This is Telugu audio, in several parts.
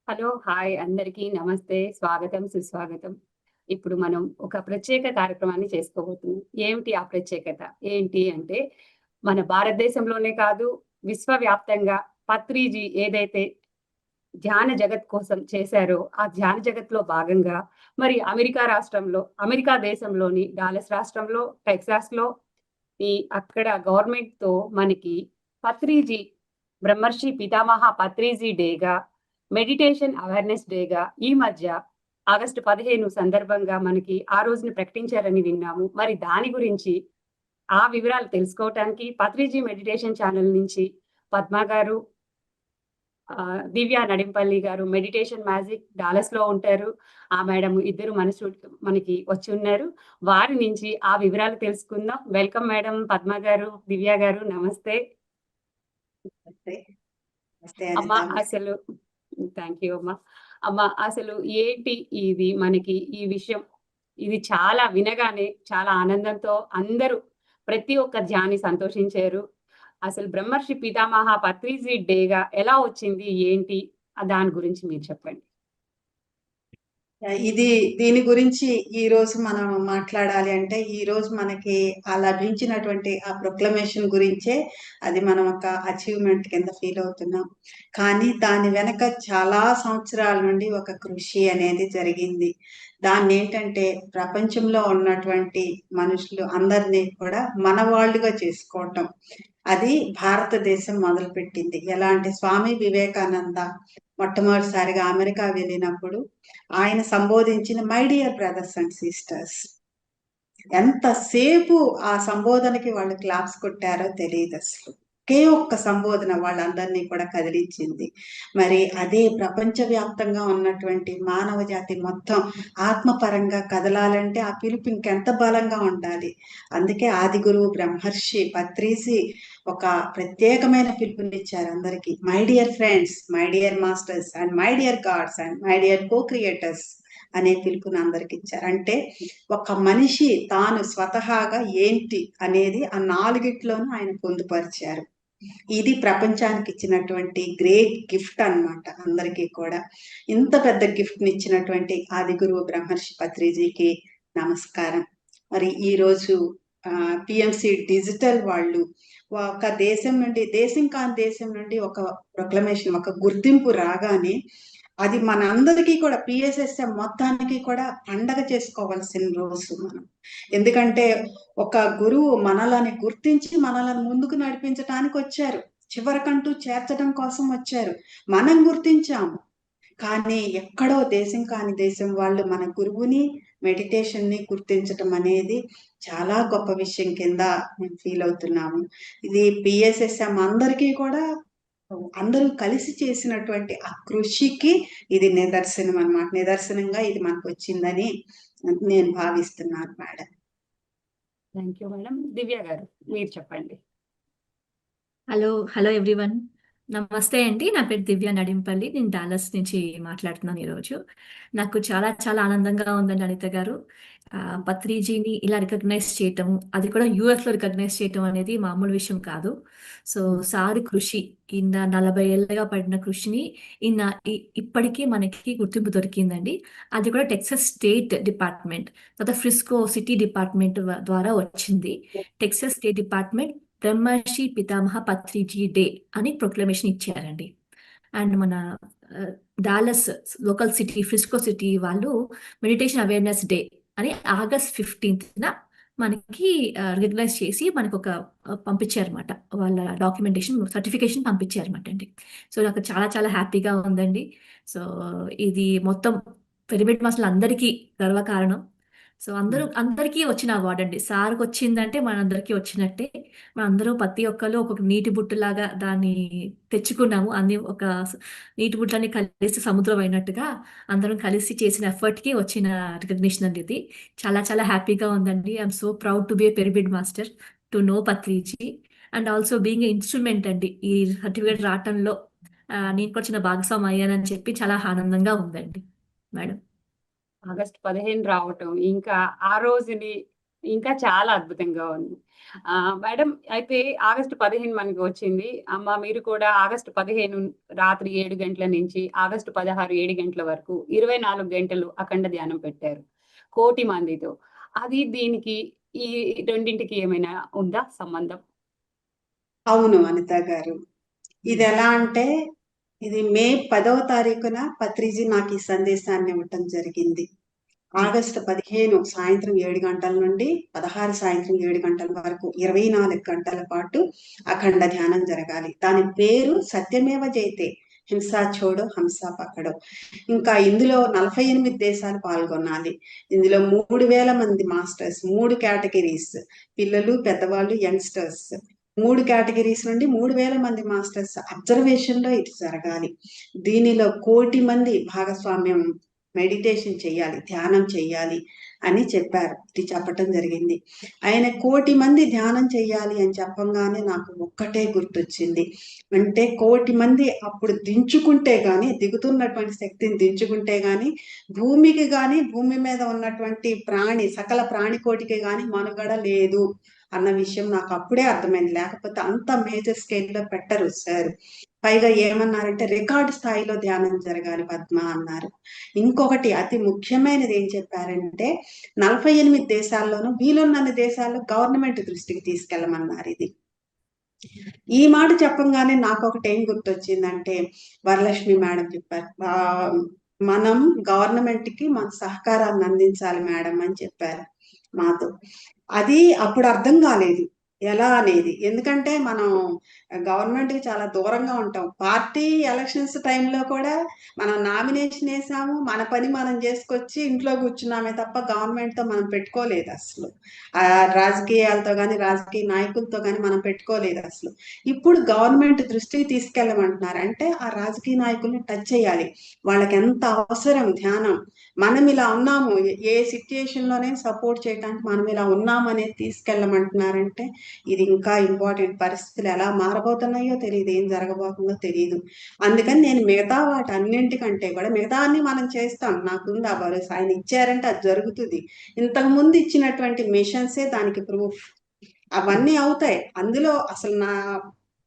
హలో! హాయ్! అందరికీ నమస్తే. స్వాగతం, సుస్వాగతం. ఇప్పుడు మనం ఒక ప్రత్యేక కార్యక్రమాన్ని చేసుకోబోతున్నాం. ఏమిటి ఆ ప్రత్యేకత? ఏంటి అంటే, మన భారతదేశంలోనే కాదు, విశ్వవ్యాప్తంగా పత్రిజీ ఏదైతే ధ్యాన జగత్ కోసం చేశారో, ఆ ధ్యాన జగత్‌లో భాగంగా మరి అమెరికా దేశంలోని డాలస్ రాష్ట్రంలో, టెక్సాస్‌లో ఈ అక్కడ గవర్నమెంట్‌తో మనకి పత్రిజీ బ్రహ్మర్షి పితామహ పత్రిజీ డేగా, మెడిటేషన్ అవేర్‌నెస్ డేగా ఈ మధ్య ఆగస్టు 15 సందర్భంగా మనకి ఆ రోజున ప్రకటించారని విన్నాము. మరి దాని గురించి ఆ వివరాలు తెలుసుకోవటానికి పత్రిజీ మెడిటేషన్ ఛానల్ నుంచి పద్మ గారు, దివ్య నడింపల్లి గారు మెడిటేషన్ మ్యాజిక్ డాలస్‌లో ఉంటారు. ఆ మేడం ఇద్దరు మనకి వచ్చి ఉన్నారు. వారి నుంచి ఆ వివరాలు తెలుసుకుందాం. వెల్కమ్ మేడం పద్మ గారు, దివ్య గారు నమస్తే. నమస్తే. నమస్తే అమ్మ అనిత. అసలు థాంక్ యూ అమ్మ. అమ్మ అసలు ఏంటి ఇది మనకి ఈ విషయం? ఇది చాలా వినగానే చాలా ఆనందంతో అందరూ ప్రతి ఒక్క ధ్యాని సంతోషించారు. అసలు బ్రహ్మర్షి పితామహ పత్రిజీ డేగా ఎలా వచ్చింది? ఏంటి? దాని గురించి మీరు చెప్పండి. ఇది దీని గురించి ఈరోజు మనం మాట్లాడాలి అంటే, ఈరోజు మనకి లభించినటువంటి ఆ ప్రొక్లమేషన్ గురించే అది మనం ఒక అచీవ్‌మెంట్ కింద ఫీల్ అవుతున్నాం. కానీ దాని వెనక చాలా సంవత్సరాల నుండి ఒక కృషి అనేది జరిగింది. దాన్నేంటంటే ప్రపంచంలో ఉన్నటువంటి మనుషులు అందరినీ కూడా మనవాళ్ళుగా చేసుకోవటం. అది భారతదేశం మొదలుపెట్టింది. ఎలా అంటే స్వామి వివేకానంద మొట్టమొదటిసారిగా అమెరికా వెళ్ళినప్పుడు ఆయన సంబోధించిన my dear brothers and sisters. ఎంతసేపు ఆ సంబోధనకి వాళ్ళు క్లాప్స్ కొట్టారో తెలీదసలు. ఒకే ఒక్క సంబోధన వాళ్ళందరినీ కూడా కదిలించింది. మరి అదే ప్రపంచవ్యాప్తంగా ఉన్నటువంటి మానవ జాతి మొత్తం ఆత్మపరంగా కదలాలంటే ఆ పిలుపు ఇంకెంత బలంగా ఉండాలి. అందుకే ఆదిగురువు బ్రహ్మర్షి పత్రిజీ ఒక ప్రత్యేకమైన పిలుపునిచ్చారు అందరికీ. My dear friends, my dear masters and my dear gods and my dear co creators అనే పిలుపుని అందరికి ఇచ్చారు. అంటే ఒక మనిషి తాను స్వతహాగా ఏంటి అనేది ఆ నాలుగిట్లోనూ ఆయన పొందుపరిచారు. ఇది ప్రపంచానికి ఇచ్చినటువంటి గ్రేట్ గిఫ్ట్ అన్నమాట అందరికీ కూడా. ఇంత పెద్ద గిఫ్ట్‌ని ఇచ్చినటువంటి ఆదిగురువు బ్రహ్మర్షి పత్రిజీకి నమస్కారం. మరి ఈరోజు పిఎంసి డిజిటల్ వాళ్ళు ఒక దేశం కాని దేశం నుండి ఒక ప్రొక్లమేషన్, ఒక గుర్తింపు రాగానే అది మనందరికీ కూడా పిఎస్ఎస్ఎం మొత్తానికి కూడా పండగ చేసుకోవాల్సిన రోజు మనం. ఎందుకంటే ఒక గురువు మనలని గుర్తించి మనలను ముందుకు నడిపించటానికి వచ్చారు. చివరకంటూ చేర్చడం కోసం వచ్చారు. మనం గుర్తించాము. కానీ ఎక్కడో దేశం కాని దేశం వాళ్ళు మన గురువుని, మెడిటేషన్‌ని గుర్తించటం అనేది చాలా గొప్ప విషయం కింద మేము ఫీల్ అవుతున్నాము. ఇది పిఎస్ఎస్ఎం అందరికీ కూడా అందరూ కలిసి చేసినటువంటి ఆ కృషికి ఇది నిదర్శనం అన్నమాట. నిదర్శనంగా ఇది మనకొచ్చిందని నేను భావిస్తున్నాను madam. Thank you madam. Divya గారు మీరు చెప్పండి. హలో! Hello everyone. నమస్తే అండి. నా పేరు దివ్య నడింపల్లి. నేను డాలస్ నుంచి మాట్లాడుతున్నాను ఈరోజు. నాకు చాలా చాలా ఆనందంగా ఉందండి అనిత గారు. పత్రిజీని ఇలా రికగ్నైజ్ చేయటం, అది కూడా యూఎస్‌లో రికగ్నైజ్ చేయటం అనేది మామూలు విషయం కాదు. సో, సార్ కృషి ఈయన 40 ఏళ్లుగా పడిన కృషిని ఈయన ఇప్పటికీ మనకి గుర్తింపు దొరికిందండి. అది కూడా టెక్సాస్ స్టేట్ డిపార్ట్‌మెంట్, తర్వాత ఫ్రిస్కో సిటీ డిపార్ట్‌మెంట్ ద్వారా వచ్చింది. టెక్సాస్ స్టేట్ డిపార్ట్‌మెంట్ బ్రహ్మర్షి పితామహ పత్రిజీ డే అని ప్రొక్లమేషన్ ఇచ్చారండి. అండ్ మన Dallas local city Frisco city వాళ్ళు మెడిటేషన్ అవేర్నెస్ డే అని ఆగస్ట్ 15న మనకి రికగ్నైజ్ చేసి మనకు ఒక పంపించారన్నమాట. వాళ్ళ డాక్యుమెంటేషన్ సర్టిఫికేషన్ పంపించారన్నమాట అండి. సో నాకు చాలా చాలా హ్యాపీగా ఉందండి. సో ఇది మొత్తం పిరమిడ్ మాస్టర్లు అందరికీ గర్వకారణం. సో అందరికీ వచ్చిన అవార్డ్ అండి. సార్‌కి వచ్చిందంటే మనందరికీ వచ్చినట్టే. మనందరూ ప్రతి ఒక్కళ్ళు ఒక్కొక్క నీటి బుట్టలాగా దాన్ని తెచ్చుకున్నాము. అన్ని ఒక నీటి బుట్టలన్నీ కలిసి సముద్రం అయినట్టుగా అందరం కలిసి చేసిన ఎఫర్ట్‌కి వచ్చిన రికగ్నిషన్ అండి ఇది. చాలా చాలా హ్యాపీగా ఉందండి. I am so proud to be a pyramid master, to know Patriji and also being a instrument అండి. ఈ సర్టిఫికేట్ రావటంలో నేను కూడా చిన్న భాగస్వామి అయ్యానని చెప్పి చాలా ఆనందంగా ఉందండి మేడం. ఆగస్టు 15 రావటం, ఇంకా ఆ రోజుని ఇంకా చాలా అద్భుతంగా ఉంది. మేడం అయితే ఆగస్టు 15 మనకి వచ్చింది. అమ్మ మీరు కూడా ఆగస్టు 15 రాత్రి 7 గంటల నుంచి ఆగస్టు 16 7 గంటల వరకు 24 గంటలు అఖండ ధ్యానం పెట్టారు. కోటి మందితో. అది దీనికి ఈ రెండింటికి ఏమైనా ఉందా సంబంధం? అవును అనిత గారు. ఇది ఎలా అంటే ఇది మే 10వ తారీఖున పత్రిజీ నాకు ఈ సందేశాన్ని ఇవ్వటం జరిగింది. ఆగస్టు 15 సాయంత్రం 7 గంటల నుండి 16 సాయంత్రం 7 గంటల వరకు 24 గంటల పాటు అఖండ ధ్యానం జరగాలి. దాని పేరు సత్యమేవ జయతే, హింసా చోడో హంసా పకడో. ఇంకా ఇందులో 48 దేశాలు పాల్గొనాలి. ఇందులో 3000 మంది మాస్టర్స్, 3 కేటగిరీస్, పిల్లలు, పెద్దవాళ్ళు, యంగ్స్టర్స్, 3 కేటగిరీస్ నుండి 3000 మంది మాస్టర్స్ అబ్జర్వేషన్ లో ఇది జరగాలి. దీనిలో 1,00,00,000 మంది భాగస్వామ్యం, మెడిటేషన్ చెయ్యాలి, ధ్యానం చెయ్యాలి అని చెప్పారు. ఇది చెప్పటం జరిగింది. ఆయన 1,00,00,000 మంది ధ్యానం చెయ్యాలి అని చెప్పంగానే నాకు ఒక్కటే గుర్తొచ్చింది. అంటే 1,00,00,000 మంది అప్పుడు దించుకుంటే గాని, దిగుతున్నటువంటి శక్తిని దించుకుంటే గాని, భూమికి గాని, భూమి మీద ఉన్నటువంటి సకల ప్రాణికోటికి గాని మనుగడ లేదు అన్న విషయం నాకు అప్పుడే అర్థమైంది. లేకపోతే అంత మేజర్ స్కేల్లో పెట్టరు సార్. పైగా ఏమన్నారంటే రికార్డు స్థాయిలో ధ్యానం జరగాలి పద్మ అన్నారు. ఇంకొకటి అతి ముఖ్యమైనది ఏం చెప్పారంటే 48 దేశాల్లోనూ వీలున్నన్ని దేశాల్లో గవర్నమెంట్ దృష్టికి తీసుకెళ్ళమన్నారు. ఇది ఈ మాట చెప్పంగానే నాకు ఒకటి ఏం గుర్తొచ్చిందంటే వరలక్ష్మి మేడం చెప్పారు, మనం గవర్నమెంట్ కి మన సహకారాన్ని అందించాలి మేడం అని చెప్పారు మాతో. అది అప్పుడు అర్థం కాలేదు ఎలా అనేది. ఎందుకంటే మనం గవర్నమెంట్ కి చాలా దూరంగా ఉంటాం. పార్టీ ఎలక్షన్స్ టైంలో కూడా మనం నామినేషన్ వేసాము, మన పని మనం చేసుకొచ్చి ఇంట్లో కూర్చున్నామే తప్ప గవర్నమెంట్ తో మనం పెట్టుకోలేదు అసలు. ఆ రాజకీయాలతో కానీ రాజకీయ నాయకులతో కానీ మనం పెట్టుకోలేదు అసలు. ఇప్పుడు గవర్నమెంట్ దృష్టికి తీసుకెళ్ళమంటున్నారు అంటే ఆ రాజకీయ నాయకుల్ని టచ్ చేయాలి. వాళ్ళకి ఎంత అవసరం ధ్యానం. మనం ఇలా ఉన్నాము, ఏ సిచ్యుయేషన్ లోనే సపోర్ట్ చేయడానికి మనం ఇలా ఉన్నాము అనేది తీసుకెళ్ళమంటున్నారంటే ఇది ఇంకా ఇంపార్టెంట్. పరిస్థితులు ఎలా మారబోతున్నాయో తెలియదు, ఏం జరగబోతుందో తెలియదు. అందుకని నేను మిగతా వాటి అన్నింటికంటే కూడా మిగతా అన్ని మనం చేస్తాం, నాకుంది ఆ భరోసా. ఆయన ఇచ్చారంటే అది జరుగుతుంది. ఇంతకు ముందు ఇచ్చినటువంటి మిషన్సే దానికి ప్రూఫ్. అవన్నీ అవుతాయి. అందులో అసలు నా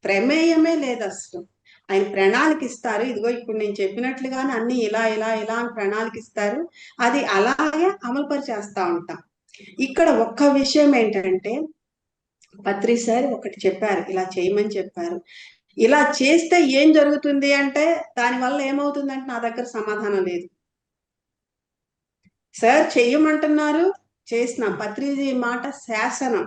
ప్రమేయమే లేదు అసలు. ఆయన ప్రణాళిక ఇస్తారు. ఇదిగో ఇప్పుడు నేను చెప్పినట్లుగానే అన్ని ఇలా ఇలా ఇలా అని ప్రణాళిక ఇస్తారు. అది అలాగే అమలు పరిచేస్తా ఉంటాం. ఇక్కడ ఒక్క విషయం ఏంటంటే పత్రి సార్ ఒకటి చెప్పారు, ఇలా చేయమని చెప్పారు. ఇలా చేస్తే ఏం జరుగుతుంది అంటే దానివల్ల ఏమవుతుందంటే నా దగ్గర సమాధానం లేదు. సార్ చెయ్యమంటున్నారు, చేస్తున్నాం. పత్రిజీ మాట శాసనం.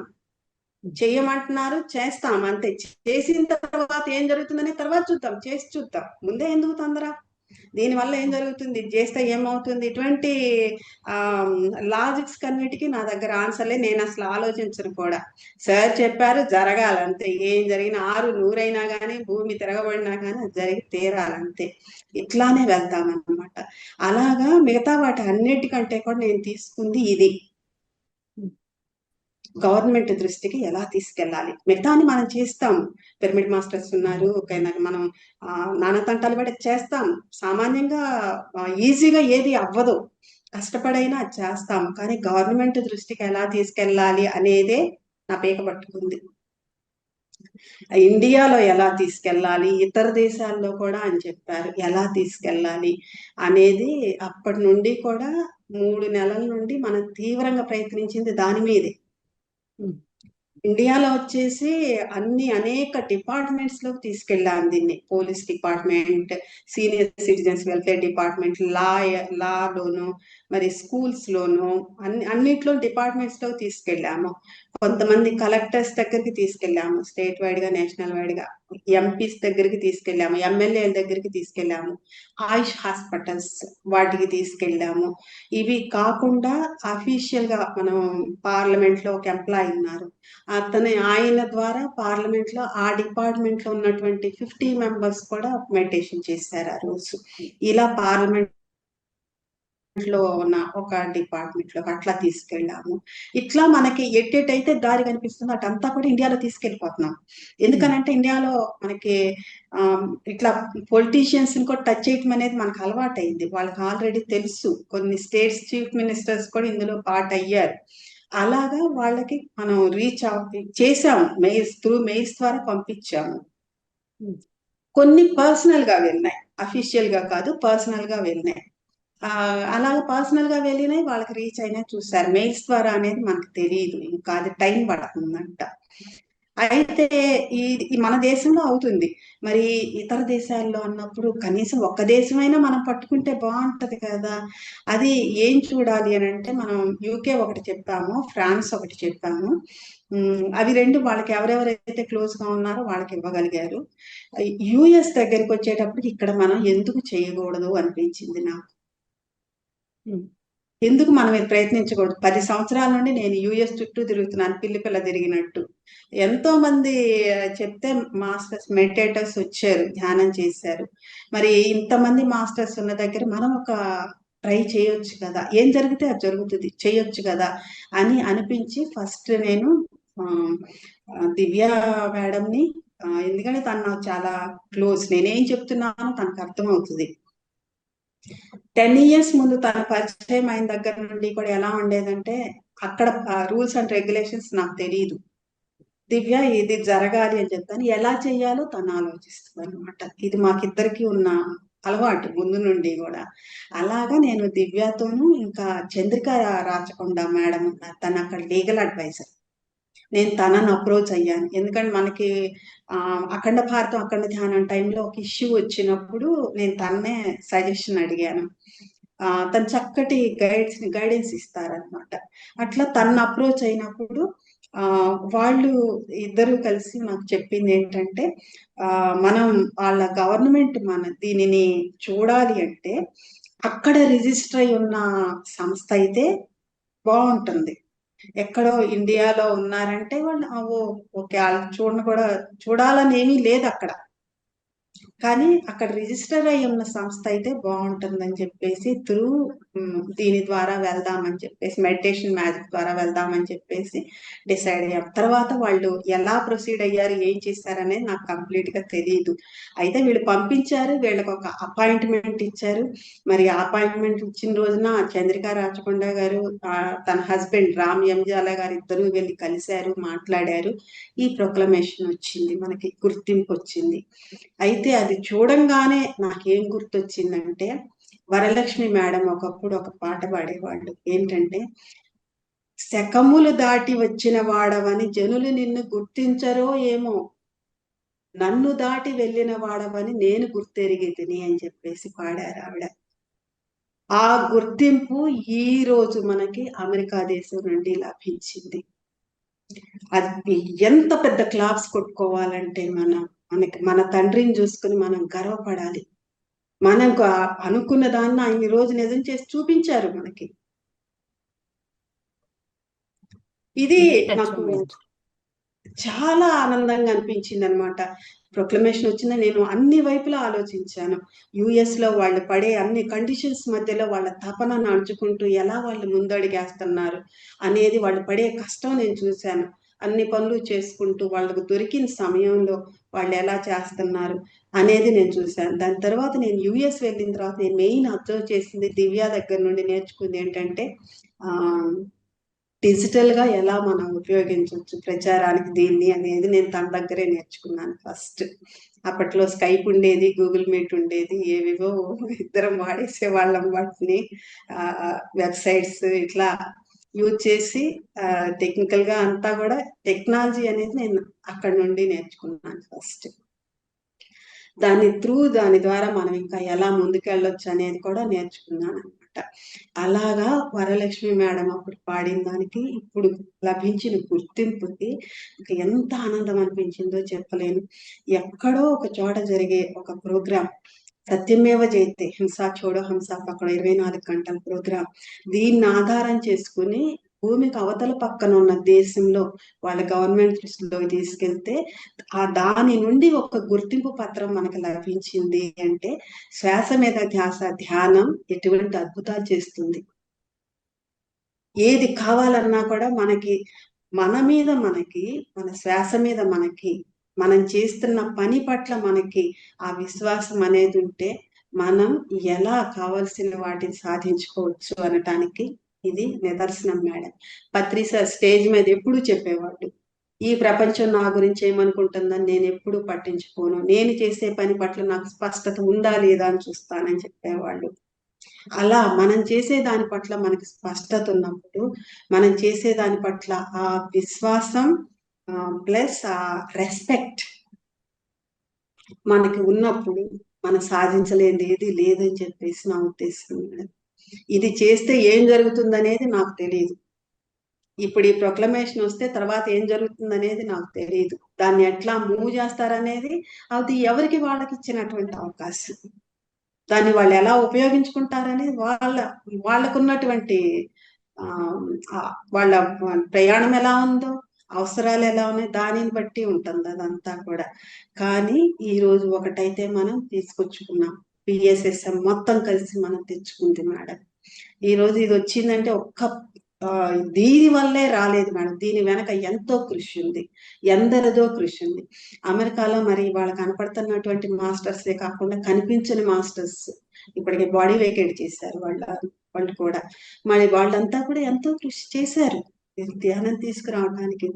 చెయ్యమంటున్నారు, చేస్తాం, అంతే. చేసిన తర్వాత ఏం జరుగుతుందనే తర్వాత చూద్దాం, చేసి చూద్దాం. ముందే ఎందుకు తొందర? దీనివల్ల ఏం జరుగుతుంది, చేస్తే ఏమవుతుంది, ఇటువంటి లాజిక్స్ కన్నిటికీ నా దగ్గర ఆన్సర్లే. నేను అసలు ఆలోచించను కూడా. సార్ చెప్పారు, జరగాలంతే. ఏం జరిగినా 100 కానీ భూమి తిరగబడినా కానీ అది జరిగి తీరాలంతే. ఇట్లానే వెళ్తామన్నమాట. అలాగా మిగతా వాటి అన్నిటికంటే కూడా నేను తీసుకుంది ఇది, గవర్నమెంట్ దృష్టికి ఎలా తీసుకెళ్ళాలి. మిగతాన్ని మనం చేస్తాం. పిరమిడ్ మాస్టర్స్ ఉన్నారు, మనం నానా తంటాలు పడి చేస్తాం. సామాన్యంగా ఈజీగా ఏది అవ్వదు, కష్టపడైనా చేస్తాం. కానీ గవర్నమెంట్ దృష్టికి ఎలా తీసుకెళ్ళాలి అనేదే నా పీక పట్టుకుంది. ఇండియాలో ఎలా తీసుకెళ్ళాలి, ఇతర దేశాల్లో కూడా అని చెప్పారు ఎలా తీసుకెళ్ళాలి అనేది. అప్పటి నుండి కూడా 3 నెలల నుండి మనం తీవ్రంగా ప్రయత్నించింది దాని మీదే. ఇండియాలో వచ్చేసి అనేక డిపార్ట్మెంట్స్ లోకి తీసుకెళ్ళాను దీన్ని. Police department, senior citizens welfare department, లాలోను, మరి స్కూల్స్ లోను, అన్నిట్లో డిపార్ట్మెంట్స్ లోకి తీసుకెళ్ళాము. కొంతమంది కలెక్టర్స్ దగ్గరికి తీసుకెళ్ళాము, స్టేట్ వైడ్ గా, నేషనల్ వైడ్ గా. ఎంపీస్ దగ్గరికి తీసుకెళ్ళాము, ఎమ్మెల్యేల దగ్గరికి తీసుకెళ్ళాము, ఆయుష్ హాస్పిటల్స్ వాటికి తీసుకెళ్ళాము. ఇవి కాకుండా అఫీషియల్ గా మనం పార్లమెంట్ లో ఒక ఎంప్లాయీ ఉన్నారు, ఆయన ద్వారా పార్లమెంట్ లో ఆ డిపార్ట్మెంట్ లో ఉన్నటువంటి 50 మెంబర్స్ కూడా మెడిటేషన్ చేశారు ఆ రోజు. ఇలా పార్లమెంట్ లో ఉన్న ఒక డిపార్ట్మెంట్ లో అట్లా తీసుకెళ్ళాము. ఇట్లా మనకి ఎట్టేటైతే దారి కనిపిస్తుందో అటంతా కూడా ఇండియాలో తీసుకెళ్ళిపోతున్నాం. ఎందుకనంటే ఇండియాలో మనకి ఇట్లా పొలిటీషియన్స్ కూడా టచ్ చేయటం అనేది మనకు అలవాటైంది. వాళ్ళకి ఆల్రెడీ తెలుసు. కొన్ని స్టేట్స్ చీఫ్ మినిస్టర్స్ కూడా ఇందులో పార్ట్ అయ్యారు. అలాగా వాళ్ళకి మనం రీచ్ చేసాము. మెయిల్స్ ద్వారా పంపించాము. ఉమ్, కొన్ని పర్సనల్ గా వెళ్ళినాయి, అఫీషియల్ గా కాదు, పర్సనల్ గా వెళ్ళినాయి. అలాగే పర్సనల్ గా వెళ్ళినాయి, వాళ్ళకి రీచ్ అయినా చూసారు. మెయిల్స్ ద్వారా అనేది మనకు తెలియదు, ఇంకా అది టైం పడుతుందంట. అయితే ఈ ఈ మన దేశంలో అవుతుంది, మరి ఇతర దేశాల్లో అన్నప్పుడు కనీసం ఒక్క దేశమైనా మనం పట్టుకుంటే బాగుంటది కదా. అది ఏం చూడాలి అని అంటే, మనం యూకే ఒకటి చెప్పాము, ఫ్రాన్స్ ఒకటి చెప్పాము. అవి రెండు వాళ్ళకి ఎవరెవరైతే క్లోజ్ గా ఉన్నారో వాళ్ళకి ఇవ్వగలిగారు. యుఎస్ దగ్గరికి వచ్చేటప్పటికి ఇక్కడ మనం ఎందుకు చేయకూడదు అనిపించింది నాకు. ఉమ్, ఎందుకు మనం ఇది ప్రయత్నించకూడదు? 10 సంవత్సరాల నుండి నేను యుఎస్ చుట్టూ తిరుగుతున్నాను, పిల్ల తిరిగినట్టు. ఎంతో మంది చెప్తే మాస్టర్స్ మెడిటేటర్స్ వచ్చారు, ధ్యానం చేశారు. మరి ఇంతమంది మాస్టర్స్ ఉన్న దగ్గర మనం ఒక ట్రై చేయొచ్చు కదా, ఏం జరిగితే అది జరుగుతుంది, చేయొచ్చు కదా అని అనిపించి ఫస్ట్ నేను ఆ, దివ్య మేడంని, ఎందుకంటే తను నాకు చాలా క్లోజ్, నేనేం చెప్తున్నానో తనకు అర్థమవుతుంది. 10 ఇయర్స్ ముందు తన పరిచయం అయిన దగ్గర నుండి కూడా ఎలా ఉండేదంటే, అక్కడ రూల్స్ అండ్ రెగ్యులేషన్స్ నాకు తెలియదు. దివ్య ఇది జరగాలి అని చెప్తాను, ఎలా చెయ్యాలో తను ఆలోచిస్తుంది అనమాట. ఇది మాకిద్దరికి ఉన్న అలవాటు ముందు నుండి కూడా. అలాగా నేను దివ్యతోనూ, ఇంకా చంద్రిక రాచకొండ మేడం ఉన్నారు, తను అక్కడ లీగల్ అడ్వైజర్. నేను తనని అప్రోచ్ అయ్యాను, ఎందుకంటే మనకి అఖండ భారతం అఖండ ధ్యానం టైంలో ఒక ఇష్యూ వచ్చినప్పుడు నేను తన్నే సజెషన్ అడిగాను. తను చక్కటి గైడెన్స్ ఇస్తారనమాట. అట్లా తను అప్రోచ్ అయినప్పుడు వాళ్ళు ఇద్దరు కలిసి నాకు చెప్పింది ఏంటంటే, మనం వాళ్ళ గవర్నమెంట్ మన దీనిని చూడాలి అంటే అక్కడ రిజిస్టర్ అయి ఉన్న సంస్థ అయితే బాగుంటుంది. ఎక్కడో ఇండియాలో ఉన్నారంటే వాళ్ళు ఓకే, వాళ్ళు చూడాలని ఏమీ లేదు అక్కడ, కానీ అక్కడ రిజిస్టర్ అయి ఉన్న సంస్థ అయితే బాగుంటుందని చెప్పేసి దీని ద్వారా వెళ్దామని చెప్పేసి, మెడిటేషన్ మ్యాజిక్ ద్వారా వెళ్దామని చెప్పేసి డిసైడ్ అయ్యాం. తర్వాత వాళ్ళు ఎలా ప్రొసీడ్ అయ్యారు, ఏం చేశారనేది నాకు కంప్లీట్ గా తెలియదు. అయితే వీళ్ళు పంపించారు, వీళ్ళకి ఒక అపాయింట్మెంట్ ఇచ్చారు. మరి ఆ అపాయింట్మెంట్ ఇచ్చిన రోజున చంద్రిక రాచకొండ గారు, తన హస్బెండ్ రామ్ ఎంజాల గారు ఇద్దరు వెళ్ళి కలిశారు, మాట్లాడారు. ఈ ప్రొక్లమేషన్ వచ్చింది, మనకి గుర్తింపు వచ్చింది. అయితే అది చూడంగానే నాకేం గుర్తొచ్చిందంటే, వరలక్ష్మి మేడం ఒకప్పుడు ఒక పాట పాడేవాళ్ళు, ఏంటంటే, శకములు దాటి వచ్చిన వాడవని జనులు నిన్ను గుర్తించరో ఏమో, నన్ను దాటి వెళ్ళిన వాడవని నేను గుర్తెరిగితిని అని చెప్పేసి పాడారు ఆవిడ. ఆ గుర్తింపు ఈ రోజు మనకి అమెరికా దేశం నుండి లభించింది. అది ఎంత పెద్ద క్లాప్స్ కొట్టుకోవాలంటే, మన తండ్రిని చూసుకుని మనం గర్వపడాలి. మనకు అనుకున్న దాన్ని ఆయన ఈ రోజు నిజం చేసి చూపించారు మనకి. ఇది గ్రేట్ నాకు అచీవ్మెంట్. చాలా ఆనందంగా అనిపించింది అనమాట. ప్రొక్లమేషన్ వచ్చింది, నేను అన్ని వైపులా ఆలోచించాను. యుఎస్ లో వాళ్ళు పడే అన్ని కండిషన్స్ మధ్యలో వాళ్ళ తపన నడుచుకుంటూ ఎలా వాళ్ళు ముందడిగేస్తున్నారు అనేది, వాళ్ళు పడే కష్టం నేను చూశాను. అన్ని పనులు చేసుకుంటూ వాళ్ళకు దొరికిన సమయంలో వాళ్ళు ఎలా చేస్తున్నారు అనేది నేను చూశాను. దాని తర్వాత నేను యుఎస్ వెళ్ళిన తర్వాత నేను మెయిన్ అబ్జర్వ్ చేసింది, దివ్య దగ్గర నుండి నేర్చుకుంది ఏంటంటే, ఆ డిజిటల్ గా ఎలా మనం ఉపయోగించవచ్చు ప్రచారానికి దీన్ని అనేది నేను తన దగ్గరే నేర్చుకున్నాను ఫస్ట్. అప్పట్లో స్కైప్ ఉండేది, గూగుల్ మీట్ ఉండేది, ఏవేవో ఇద్దరం వాడేసే వాళ్ళం వాటిని. వెబ్సైట్స్ ఇట్లా యూజ్ చేసి టెక్నికల్ గా అంతా కూడా, టెక్నాలజీ అనేది నేను అక్కడ నుండి నేర్చుకున్నాను ఫస్ట్. దాని ద్వారా మనం ఇంకా ఎలా ముందుకెళ్ళొచ్చు అనేది కూడా నేర్చుకున్నాను అనమాట. అలాగా వరలక్ష్మి మేడం అప్పుడు పాడిన దానికి ఇప్పుడు లభించిన గుర్తింపుకి ఇంకా ఎంత ఆనందం అనిపించిందో చెప్పలేను. ఎక్కడో ఒక చోట జరిగే ఒక ప్రోగ్రాం, సత్యమేవ జయతే, హింసా చూడో హింసా పక్కన 24 గంటల ప్రోగ్రాం, దీన్ని ఆధారం చేసుకుని భూమికి అవతల పక్కన ఉన్న దేశంలో వాళ్ళ గవర్నమెంట్ దృష్టిలో తీసుకెళ్తే, దాని నుండి ఒక గుర్తింపు పత్రం మనకు లభించింది అంటే, శ్వాస మీద ధ్యాస ధ్యానం ఎటువంటి అద్భుతాలు చేస్తుంది. ఏది కావాలన్నా కూడా మనకి, మన శ్వాస మీద మనకి, మనం చేస్తున్న పని పట్ల మనకి ఆ విశ్వాసం అనేది ఉంటే, మనం ఎలా కావలసిన వాటిని సాధించుకోవచ్చు అనటానికి ఇది నిదర్శనం మేడం. పత్రి సార్ స్టేజ్ మీద ఎప్పుడు చెప్పేవాళ్ళు, ఈ ప్రపంచం నా గురించి ఏమనుకుంటుందని నేను ఎప్పుడు పట్టించుకోను, నేను చేసే పని పట్ల నాకు స్పష్టత ఉందా లేదా అని చూస్తానని చెప్పేవాళ్ళు. అలా మనం చేసే దాని పట్ల మనకి స్పష్టత ఉన్నప్పుడు, మనం చేసే దాని పట్ల ఆ విశ్వాసం ప్లస్ ఆ రెస్పెక్ట్ మనకి ఉన్నప్పుడు మనం సాధించలేనిది ఏది లేదని చెప్పేసి నా ఉద్దేశం మేడం. ఇది చేస్తే ఏం జరుగుతుందనేది నాకు తెలియదు. ఇప్పుడు ఈ ప్రొక్లమేషన్ వస్తే తర్వాత ఏం జరుగుతుందనేది నాకు తెలియదు. దాన్ని ఎట్లా మూవ్ చేస్తారనేది అది ఎవరికి వాళ్ళకి ఇచ్చినటువంటి అవకాశం. దాన్ని వాళ్ళు ఎలా ఉపయోగించుకుంటారనేది వాళ్ళకున్నటువంటి వాళ్ళ ప్రయాణం ఎలా ఉందో, అవసరాలు ఎలా ఉన్నాయి, దానిని బట్టి ఉంటుంది అదంతా కూడా. కానీ ఈ రోజు ఒకటైతే మనం తీసుకొచ్చుకున్నాం, పిఎస్ఎస్ఎం మొత్తం కలిసి మనం తెచ్చుకుంది మేడం. ఈ రోజు ఇది వచ్చిందంటే దీని వల్లే రాలేదు మేడం. దీని వెనక ఎంతో కృషి ఉంది, ఎందరిదో కృషి ఉంది. అమెరికాలో మరి వాళ్ళు కనపడుతున్నటువంటి మాస్టర్సే కాకుండా కనిపించని మాస్టర్స్ ఇప్పటికి బాడీ వేకేట్ చేశారు వాళ్ళు కూడా. మరి వాళ్ళంతా కూడా ఎంతో కృషి చేశారు ధ్యానం తీసుకురావడానికి.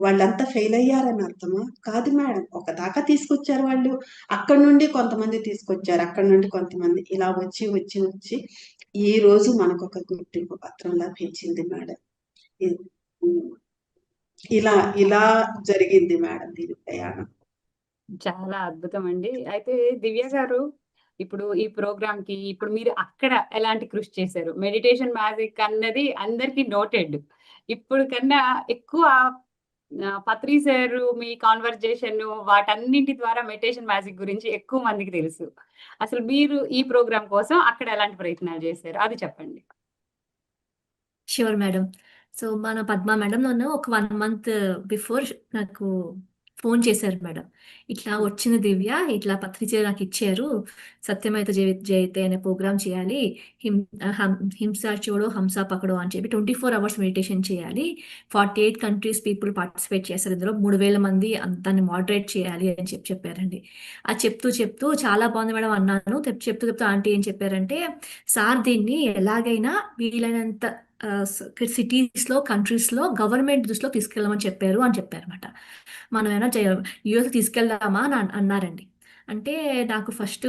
వాళ్ళంతా ఫెయిల్ అయ్యారని అర్థమా? కాదు మేడం, ఒక దాకా తీసుకొచ్చారు వాళ్ళు. అక్కడి నుండి కొంతమంది తీసుకొచ్చారు, అక్కడి నుండి కొంతమంది, ఇలా వచ్చి వచ్చి వచ్చి ఈ రోజు మనకు ఒక గుర్తింపు పత్రం లభించింది మేడం. ఇలా ఇలా జరిగింది మేడం దీని ప్రయాణం. చాలా అద్భుతం అండి. అయితే దివ్య గారు, ఇప్పుడు ఈ ప్రోగ్రామ్ కి ఇప్పుడు మీరు అక్కడ ఎలాంటి కృషి చేశారు? మెడిటేషన్ మ్యాజిక్ అన్నది అందరికీ నోటెడ్. ఇప్పుడు కన్నా ఎక్కువ పత్రి సార్ మీ కాన్వర్జేషన్ వాటన్నింటి ద్వారా మెడిటేషన్ మ్యాజిక్ గురించి ఎక్కువ మందికి తెలుసు. అసలు మీరు ఈ ప్రోగ్రామ్ కోసం అక్కడ ఎలాంటి ప్రయత్నాలు చేశారు? అది చెప్పండి. Sure madam. సో, మన పద్మ మేడం నన్ను ఒక 1 మంత్ బిఫోర్ నాకు ఫోన్ చేశారు మేడం. ఇట్లా వచ్చింది దివ్య, ఇట్లా పత్రిక నాకిచ్చారు. 'సత్యమైత జయతే' అనే ప్రోగ్రామ్ చేయాలి. హింస చూడో హంస పకడో అని చెప్పి 24 అవర్స్ మెడిటేషన్ చేయాలి. 48 కంట్రీస్ పీపుల్ పార్టిసిపేట్ చేస్తారు. ఇందులో 3000 మంది దాన్ని మోడరేట్ చేయాలి అని చెప్పారండి. అది చెప్తూ చాలా బాగుంది మేడం అన్నాను. చెప్తూ ఆంటీ ఏం చెప్పారంటే, సార్ దీన్ని ఎలాగైనా వీలైనంత సిటీస్‌లో, కంట్రీస్‌లో గవర్నమెంట్ దృష్టిలో తీసుకెళ్ళమని చెప్పారు అని చెప్పారన్నమాట. మనం ఏమైనా యూఎస్ తీసుకెళ్దామా అని అన్నారండి. అంటే నాకు ఫస్టు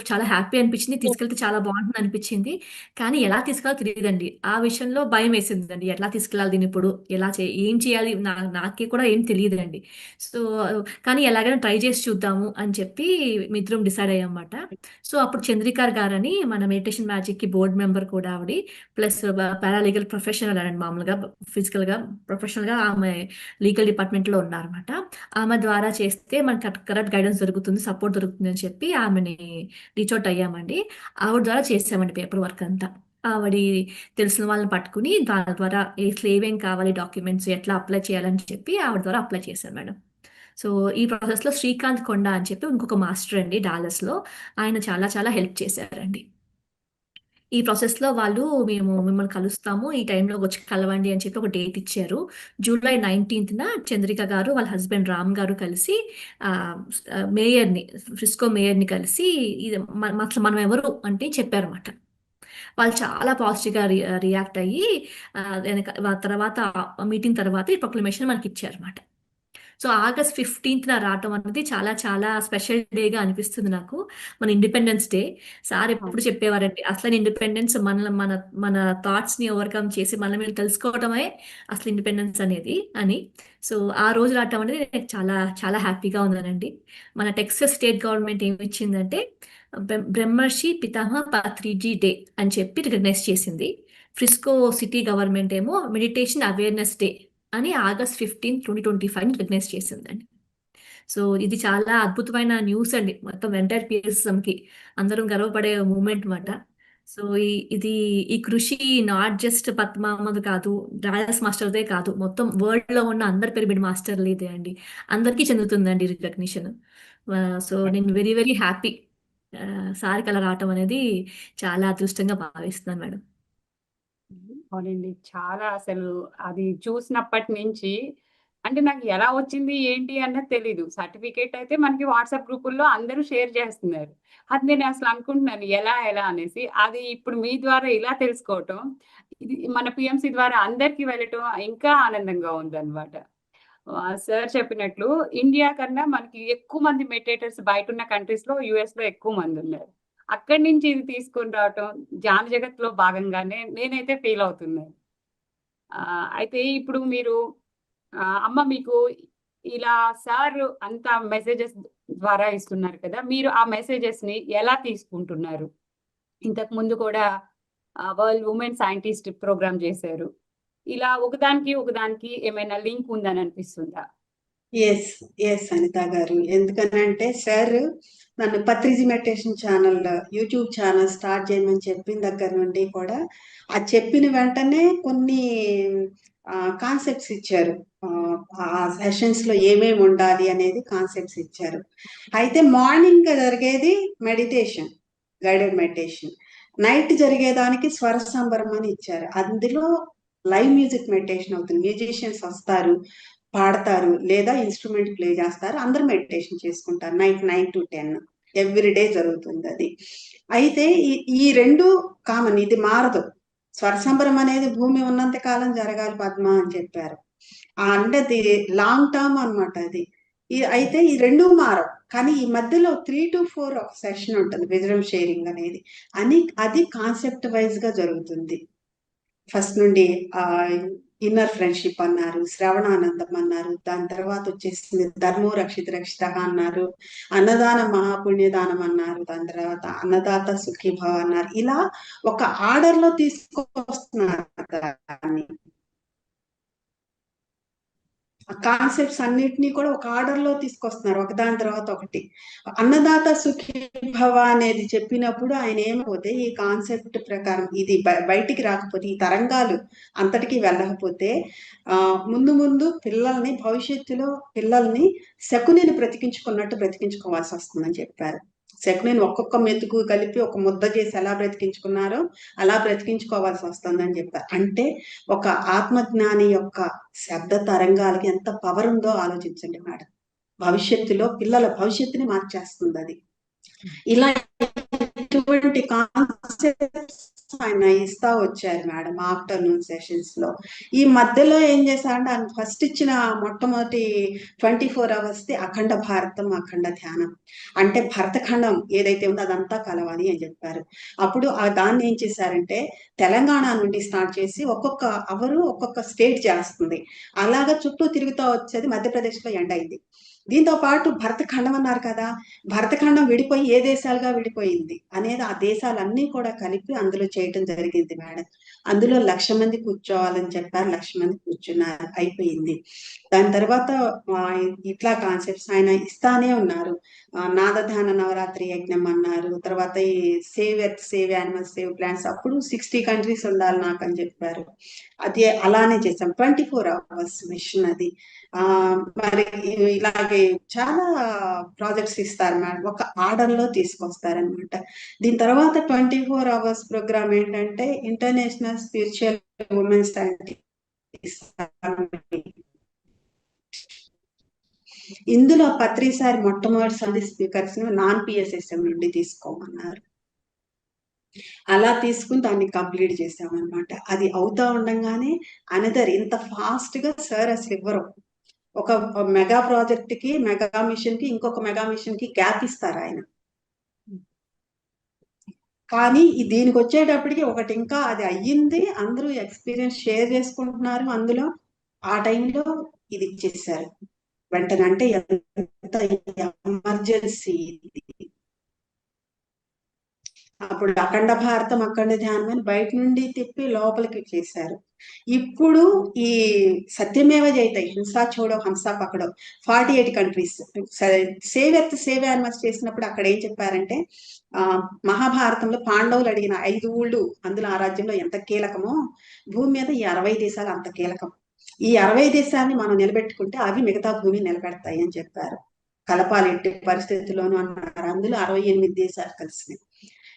చాలా హ్యాపీ అనిపించింది. తీసుకెళ్తే చాలా బాగుంటుంది అనిపించింది. కానీ ఎలా తీసుకెళ్ళాలో తెలీదండి. ఆ విషయంలో భయం వేసిందండి. ఎట్లా తీసుకెళ్ళాలి దీన్నిప్పుడు? ఏం చేయాలి? నాకే కూడా ఏం తెలీదండి. సో, కానీ ఎలాగైనా ట్రై చేసి చూద్దాము అని చెప్పి మేమిద్దరం డిసైడ్ అయ్యామన్నమాట. సో, అప్పుడు చంద్రిక గారని మన మెడిటేషన్ మ్యాజిక్‌కి బోర్డ్ మెంబర్ కూడా ఆవిడ. ప్లస్ పారాలీగల్ ప్రొఫెషనల్ అండి, మామూలుగా ఫిజికల్‌గా, ప్రొఫెషనల్‌గా ఆమె లీగల్ డిపార్ట్మెంట్‌లో ఉన్నారన్నమాట. ఆమె ద్వారా చేస్తే మనకు కరెక్ట్ గైడెన్స్ దొరుకుతుంది, సపోర్ట్ దొరుకుతుంది అని చెప్పి ఆమెని రీచ్ ఔట్ అయ్యామండి. ఆవిడ ద్వారా చేసామండి పేపర్ వర్క్ అంతా. ఆవిడ తెలిసిన వాళ్ళని పట్టుకుని దాని ద్వారా ఏమేం కావాలి డాక్యుమెంట్స్, ఎట్లా అప్లై చేయాలని చెప్పి ఆవిడ ద్వారా అప్లై చేశాను మేడం. సో, ఈ ప్రాసెస్‌లో శ్రీకాంత్ కొండ అని చెప్పి ఇంకొక మాస్టర్ అండి డాలస్‌లో. ఆయన చాలా చాలా హెల్ప్ చేశారండి. ఈ ప్రాసెస్‌లో మేము మిమ్మల్ని కలుస్తాము, ఈ టైంలో వచ్చి కలవండి అని చెప్పి ఒక డేట్ ఇచ్చారు. జూలై 19న చంద్రిక గారు, వాళ్ళ హస్బెండ్ రామ్ గారు కలిసి మేయర్‌ని, ఫ్రిస్కో మేయర్‌ని కలిసి ఇది అసలు మనం ఎవరు అంటే చెప్పారన్నమాట. వాళ్ళు చాలా పాజిటివ్‌గా రియాక్ట్ అయ్యి తర్వాత మీటింగ్ తర్వాత ఈ ప్రొక్లమేషన్ మనకిచ్చారన్నమాట. సో, ఆగస్ట్ 15న రావటం అన్నది చాలా చాలా స్పెషల్ డేగా అనిపిస్తుంది నాకు. మన ఇండిపెండెన్స్ డే. సార్ ఎప్పుడు చెప్పేవారండి, అసలైన ఇండిపెండెన్స్ మన మన థాట్స్‌ని ఓవర్‌కమ్ చేసి మనం మేము తెలుసుకోవడమే అసలు ఇండిపెండెన్స్ అనేది అని. సో, ఆ రోజు రావటం అనేది నాకు చాలా చాలా హ్యాపీగా ఉన్నానండి. మన టెక్సాస్ స్టేట్ గవర్నమెంట్ ఏమిచ్చిందంటే బ్రహ్మర్షి పితామహ పత్రిజీ డే అని చెప్పి రికగ్నైజ్ చేసింది. ఫ్రిస్కో సిటీ గవర్నమెంట్ ఏమో మెడిటేషన్ అవేర్‌నెస్ డే అని ఆగస్ట్ 15, 2025 రికగ్నైజ్ చేసిందండి. సో, ఇది చాలా అద్భుతమైన న్యూస్ అండి. మొత్తం ఎంటైర్ పీఎస్ఎంకి అందరం గర్వపడే మూమెంట్ మాట. సో, ఈ కృషి నాట్ జస్ట్ పద్మామది కాదు, రాజస్ మాస్టర్‌దే కాదు, మొత్తం వరల్డ్‌లో ఉన్న అందరి పిరమిడ్ మాస్టర్‌లు ఇదే అండి. అందరికీ చెందుతుందండి రికగ్నిషన్. సో, నేను వెరీ వెరీ హ్యాపీ. సార్‌కి అలా రావటం అనేది చాలా అదృష్టంగా భావిస్తున్నాను మేడం. అవునండి. చాలా అసలు అది చూసినప్పటి నుంచి అంటే నాకు ఎలా వచ్చింది ఏంటి అన్నది తెలీదు. సర్టిఫికేట్ అయితే మనకి వాట్సాప్ గ్రూపుల్లో అందరూ షేర్ చేస్తున్నారు. అది నేను అసలు అనుకుంటున్నాను ఎలా అనేసి. అది ఇప్పుడు మీ ద్వారా ఇలా తెలుసుకోవటం, ఇది మన పిఎంసి ద్వారా అందరికి వెళ్ళటం ఇంకా ఆనందంగా ఉందన్నమాట. సార్ చెప్పినట్లు ఇండియా కన్నా మనకి ఎక్కువ మంది మెడిటేటర్స్ బయటున్న కంట్రీస్‌లో, యూఎస్‌లో ఎక్కువ మందున్నారు. అక్కడి నుంచి ఇది తీసుకొని రావటం ధ్యాన జగత్తులో భాగంగానే నేనైతే ఫీల్ అవుతున్నాను. అయితే ఇప్పుడు మీరు అమ్మ మీకు ఇలా సార్ అంత మెసేజెస్ ద్వారా ఇస్తున్నారు కదా! మీరు ఆ మెసేజెస్‌ని ఎలా తీసుకుంటున్నారు? ఇంతకు ముందు కూడా వరల్డ్ వుమెన్ సైంటిస్ట్ ప్రోగ్రామ్ చేశారు. ఇలా ఒకదానికి ఏమైనా లింక్ ఉందని అనిపిస్తుందా? ఎస్ ఎస్ అనిత గారు, ఎందుకనంటే సార్ నన్ను Patriji meditation channel YouTube channel start చేయమని చెప్పిన దగ్గర నుండి కూడా ఆ చెప్పిన వెంటనే కొన్ని కాన్సెప్ట్స్ ఇచ్చారు. ఆ సెషన్స్ లో ఏమేమి ఉండాలి అనేది కాన్సెప్ట్స్ ఇచ్చారు. అయితే మార్నింగ్ జరిగేది మెడిటేషన్, గైడెడ్ మెడిటేషన్. నైట్ జరిగేదానికి స్వర సంబరం అని ఇచ్చారు. అందులో లైవ్ మ్యూజిక్ మెడిటేషన్ అవుతుంది. మ్యూజిషియన్స్ వస్తారు, పాడతారు, లేదా ఇన్స్ట్రుమెంట్ ప్లే చేస్తారు, అందరూ మెడిటేషన్ చేసుకుంటారు. నైట్ 9 to 10 ఎవ్రీ డే జరుగుతుంది అది. అయితే ఈ రెండు కామన్, ఇది మారదు. స్వర సంబరం అనేది భూమి ఉన్నంత కాలం జరగాలి పద్మ అని చెప్పారు. అంటే అది లాంగ్ టర్మ్ అన్నమాట అది. అయితే ఈ రెండు మారవు, కానీ ఈ మధ్యలో 3 to 4 ఒక సెషన్ ఉంటుంది, విజడమ్ షేరింగ్ అనేది. అది కాన్సెప్ట్ వైజ్ గా జరుగుతుంది. ఫస్ట్ నుండి ఇన్నర్ ఫ్రెండ్షిప్ అన్నారు, శ్రవణానందం అన్నారు, దాని తర్వాత వచ్చేసింది ధర్మో రక్షిత రక్షిత అన్నారు, అన్నదానం మహాపుణ్యదానం అన్నారు, దాని తర్వాత అన్నదాత సుఖీభవ అన్నారు. ఇలా ఒక ఆర్డర్ లో తీసుకొస్తున్నారు దాన్ని. కాన్సెప్ట్స్ అన్నిటినీ కూడా ఒక ఆర్డర్ లో తీసుకొస్తున్నారు, ఒకదాని తర్వాత ఒకటి. అన్నదాత సుఖీ భవ అనేది చెప్పినప్పుడు ఆయన ఏమైపోతే, ఈ కాన్సెప్ట్ ప్రకారం ఇది బయటికి రాకపోతే, ఈ తరంగాలు అంతటికీ వెళ్ళకపోతే ముందు ముందు భవిష్యత్తులో పిల్లల్ని శకునిని బ్రతికించుకున్నట్టు బ్రతికించుకోవాల్సి వస్తుందని చెప్పారు. శకునిని ఒక్కొక్క మెతుకు కలిపి ఒక ముద్ద చేసి ఎలా బ్రతికించుకున్నారో అలా బ్రతికించుకోవాల్సి వస్తుందని చెప్పారు. అంటే ఒక ఆత్మజ్ఞాని యొక్క శబ్ద తరంగాలకి ఎంత పవర్ ఉందో ఆలోచించండి మేడం. భవిష్యత్తులో పిల్లల భవిష్యత్తుని మార్చేస్తుంది అది. ఇలా ఇటువంటి కాన్సెప్ట్స్ ఆయన ఇస్తా వచ్చారు మేడం ఆఫ్టర్నూన్ సెషన్స్ లో. ఈ మధ్యలో ఏం చేశారంటే ఆయన ఫస్ట్ ఇచ్చిన మొట్టమొదటి 24 hours అఖండ భారతం, అఖండ ధ్యానం. అంటే భరతఖండం ఏదైతే ఉందో అదంతా కలవాలి అని చెప్పారు. అప్పుడు దాన్ని ఏం చేశారంటే తెలంగాణ నుండి స్టార్ట్ చేసి ఒక్కొక్క అవరు ఒక్కొక్క స్టేట్ చేస్తుంది. అలాగా చుట్టూ తిరుగుతూ వచ్చేది మధ్యప్రదేశ్ లో ఎండ్ అయింది. దీంతో పాటు భరతఖండం అన్నారు కదా, భరతఖండం విడిపోయి ఏ దేశాలుగా విడిపోయింది అనేది ఆ దేశాలన్నీ కూడా కలిపి అందులో చేయటం జరిగింది మేడం. అందులో 1,00,000 మంది కూర్చోవాలని చెప్పారు, 1,00,000 మంది కూర్చున్నారు, అయిపోయింది. దాని తర్వాత ఇట్లా కాన్సెప్ట్స్ ఆయన ఇస్తానే ఉన్నారు. నాదధాన నవరాత్రి యజ్ఞం అన్నారు, తర్వాత ఈ save earth, save animals, save plants. అప్పుడు 60 కంట్రీస్ ఉండాలి నాకు అని చెప్పారు. అది అలానే చేసాం. 24 hours మిషన్ అది. మరి ఇలాగే చాలా ప్రాజెక్ట్స్ ఇస్తారు మేడం, ఒక ఆర్డర్ లో తీసుకొస్తారనమాట. దీని తర్వాత 24 hours ప్రోగ్రామ్ ఏంటంటే ఇంటర్నేషనల్ స్పిరిచువల్ ఉమెన్స్ ఇందులో పత్రిసారి మొట్టమొదటిసారి స్పీకర్స్ నాన్ పిఎస్ఎస్ఎం నుండి తీసుకోమన్నారు. అలా తీసుకుని దాన్ని కంప్లీట్ చేసామన్నమాట. అది అవుతా ఉండగానే అనదర్ ఇంత ఫాస్ట్ గా సార్ అసలు ఇవ్వరు. ఒక మెగా ప్రాజెక్ట్ కి, మెగా మిషన్ కి, ఇంకొక మెగా మిషన్ కి గ్యాప్ ఇస్తారు ఆయన. కానీ దీనికి వచ్చేటప్పటికి ఒకటి ఇంకా అది అయ్యింది, అందరూ ఎక్స్పీరియన్స్ షేర్ చేసుకుంటున్నారు అందులో. ఆ టైంలో ఇది ఇచ్చేసారు వెంటనే. అంటే ఎంత ఎమర్జెన్సీ. అప్పుడు అఖండ భారతం, అఖండ ధ్యానం అని బయట నుండి తిప్పి లోపలికి చేశారు. ఇప్పుడు ఈ సత్యమేవ జయతే, హింసా చూడో హంసా పకడో 48 countries save earth, save animals చేసినప్పుడు అక్కడ ఏం చెప్పారంటే మహాభారతంలో పాండవులు అడిగిన 5 ఊళ్ళు అందులో ఆ రాజ్యంలో ఎంత కీలకమో, భూమి మీద ఈ 60 దేశాలు అంత కీలకం. ఈ 60 దేశాలని మనం నిలబెట్టుకుంటే అవి మిగతా భూమిని నిలబెడతాయి అని చెప్పారు. కలపాలి ఎట్టి పరిస్థితుల్లోనూ అన్నారు. అందులో 68 దేశాలు కలిసినాయి.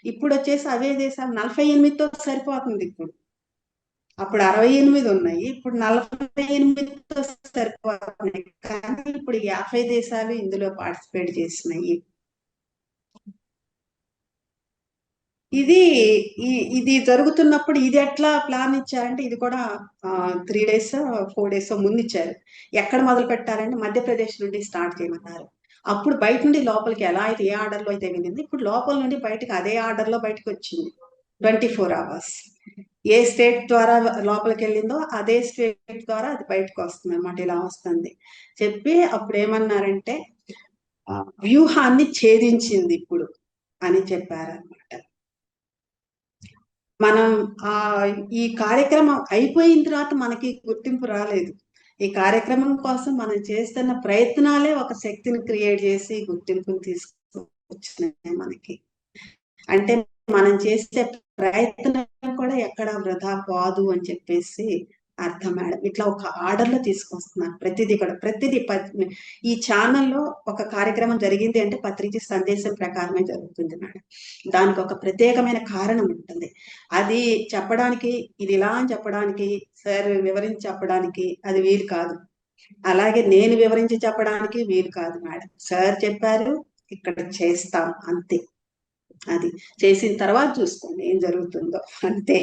ఇప్పుడు వచ్చేసి అవే దేశాలు 48తో సరిపోతుంది ఇప్పుడు. అప్పుడు 68 ఉన్నాయి, ఇప్పుడు 48తో సరిపోతున్నాయి. కానీ ఇప్పుడు 50 దేశాలు ఇందులో పార్టిసిపేట్ చేసినాయి. ఇది ఇది జరుగుతున్నప్పుడు ఇది ఎట్లా ప్లాన్ ఇచ్చారంటే, ఇది కూడా 3 days 4 days ముందు ఇచ్చారు. ఎక్కడ మొదలు పెట్టారంటే మధ్యప్రదేశ్ నుండి స్టార్ట్ చేయమన్నారు. అప్పుడు బయట నుండి లోపలికి ఎలా అయితే ఏ ఆర్డర్ లో అయితే వెళ్ళింది, ఇప్పుడు లోపల నుండి బయటకు అదే ఆర్డర్ లో బయటకు వచ్చింది. 24 hours ఏ స్టేట్ ద్వారా లోపలికి వెళ్ళిందో అదే స్టేట్ ద్వారా అది బయటకు వస్తుంది అన్నమాట. ఇలా వస్తుంది చెప్పి అప్పుడు ఏమన్నారంటే వ్యూహాన్ని ఛేదించింది ఇప్పుడు అని చెప్పారన్నమాట. మనం ఈ కార్యక్రమం అయిపోయిన తర్వాత మనకి గుర్తింపు రాలేదు. ఈ కార్యక్రమం కోసం మనం చేస్తున్న ప్రయత్నాలే ఒక శక్తిని క్రియేట్ చేసి గుర్తింపుని తీసుకొచ్చినాయి మనకి. అంటే మనం చేసే ప్రయత్నం కూడా ఎక్కడ వృధా పోదు అని చెప్పేసి అర్థం మేడం. ఇట్లా ఒక ఆర్డర్ లో తీసుకొస్తున్నారు ప్రతిదీ కూడా. ప్రతిదీ ఈ ఛానల్లో ఒక కార్యక్రమం జరిగింది అంటే పత్రిక సందేశం ప్రకారమే జరుగుతుంది మేడం. దానికి ఒక ప్రత్యేకమైన కారణం ఉంటుంది. అది చెప్పడానికి, ఇది ఇలా అని చెప్పడానికి, సార్ వివరించి చెప్పడానికి అది వీలు కాదు. అలాగే నేను వివరించి చెప్పడానికి వీలు కాదు మేడం. సార్ చెప్పారు, ఇక్కడ చేస్తాం అంతే. అది చేసిన తర్వాత చూసుకోండి ఏం జరుగుతుందో, అంతే.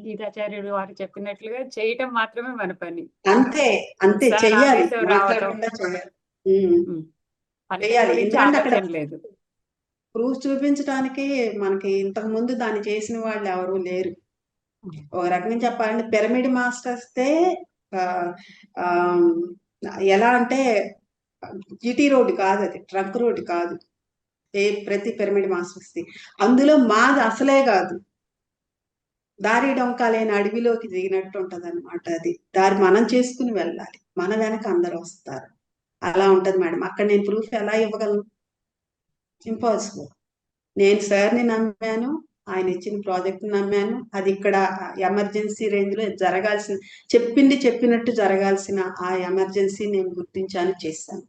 గీతాచార్యుడు వారు చెప్పినట్లుగా చేయటం మాత్రమే మన పని. అంతే అంతే, సార్ చెయ్యాలి, ఆవేశం రావటం, మాట్లాడకుండా చేయాలి. ఫలితం చేయాలి. గురించి ఎందుకంటే అక్కడ ఆలోచన లేదు. ప్రూఫ్ చూపించడానికి మనకి ఇంతకు ముందు దాన్ని చేసిన వాళ్ళు ఎవరు లేరు. ఒక రకంగా చెప్పాలంటే పిరమిడ్ మాస్టర్స్తే ఎలా అంటే జిటి రోడ్డు కాదు, అది ట్రంక్ రోడ్డు కాదు ప్రతి పిరమిడ్ మాస్టర్స్ది. అందులో మాది అసలే కాదు, దారి డొంకాలేని అడవిలోకి దిగినట్టు ఉంటది అనమాట. అది దారి మనం చేసుకుని వెళ్ళాలి, మన వెనక అందరు వస్తారు. అలా ఉంటది మేడం. అక్కడ నేను ప్రూఫ్ ఎలా ఇవ్వగలను? ఇంపాసిబుల్. నేను సార్ని నమ్మాను, ఆయన ఇచ్చిన ప్రాజెక్ట్ నమ్మాను. అది ఇక్కడ ఎమర్జెన్సీ రేంజ్ లో జరగాల్సిన, చెప్పినట్టు జరగాల్సిన ఆ ఎమర్జెన్సీ నేను గుర్తించాను, చేశాను.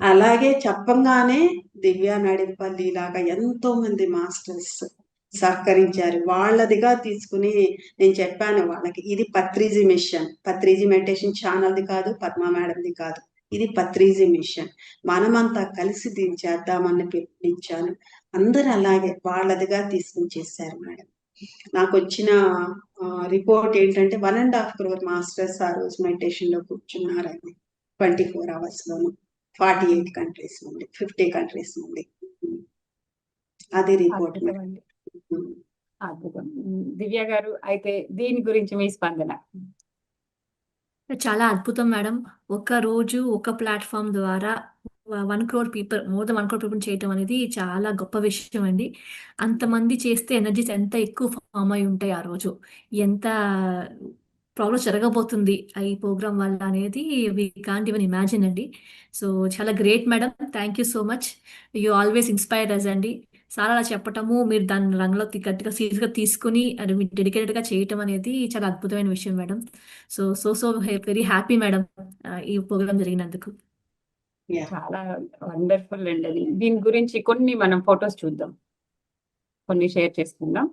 అలాగే చెప్పంగానే దివ్యా నడింపల్లి లాగా ఎంతో మంది మాస్టర్స్ సహకరించారు. వాళ్ళదిగా తీసుకుని నేను చెప్పాను వాళ్ళకి, ఇది పత్రిజీ మిషన్, పత్రిజీ మెడిటేషన్ ఛానల్ది కాదు, పద్మా మేడంది కాదు, ఇది పత్రిజీ మిషన్. మనమంతా కలిసి దీన్ని చేద్దామని పిలుపునిచ్చాను. అందరు అలాగే వాళ్ళదిగా తీసుకుని చేశారు మేడం. నాకు వచ్చిన రిపోర్ట్ ఏంటంటే 1.5 crore మాస్టర్స్ ఆ రోజు మెడిటేషన్ లో కూర్చున్నారని, 24 hours లోను, 48 countries నుండి, 50 countries నుండి. అది రిపోర్ట్. అద్భుతం అండి, అద్భుతం. దివ్య గారు, అయితే దీని గురించి మీ స్పందన? చాలా అద్భుతం మేడం. ఒక రోజు ఒక ప్లాట్ఫామ్ ద్వారా 1 crore people, more than 1 crore people చేయటం అనేది చాలా గొప్ప విషయం అండి. అంతమంది చేస్తే ఎనర్జీస్ ఎంత ఎక్కువ ఫామ్ అయి ఉంటాయి ఆ రోజు, ఎంత ప్రోగ్రెస్ జరగబోతుంది ఈ ప్రోగ్రామ్ వల్ల అనేది వీ కాంట్ ఈవెన్ ఇమాజిన్ అండి. సో చాలా great madam, thank you so much. You always inspire us అండి. సార్ అలా చెప్పటము, మీరు దాన్ని రంగంలో గట్టిగా సీరియస్గా తీసుకుని అది మీరు డెడికేటెడ్గా చేయటం అనేది చాలా అద్భుతమైన విషయం madam. So very happy madam ఈ ప్రోగ్రామ్ జరిగినందుకు. చాలా వండర్ఫుల్ అండి. అది దీని గురించి కొన్ని మనం ఫొటోస్ చూద్దాం, కొన్ని షేర్ చేసుకుందాం.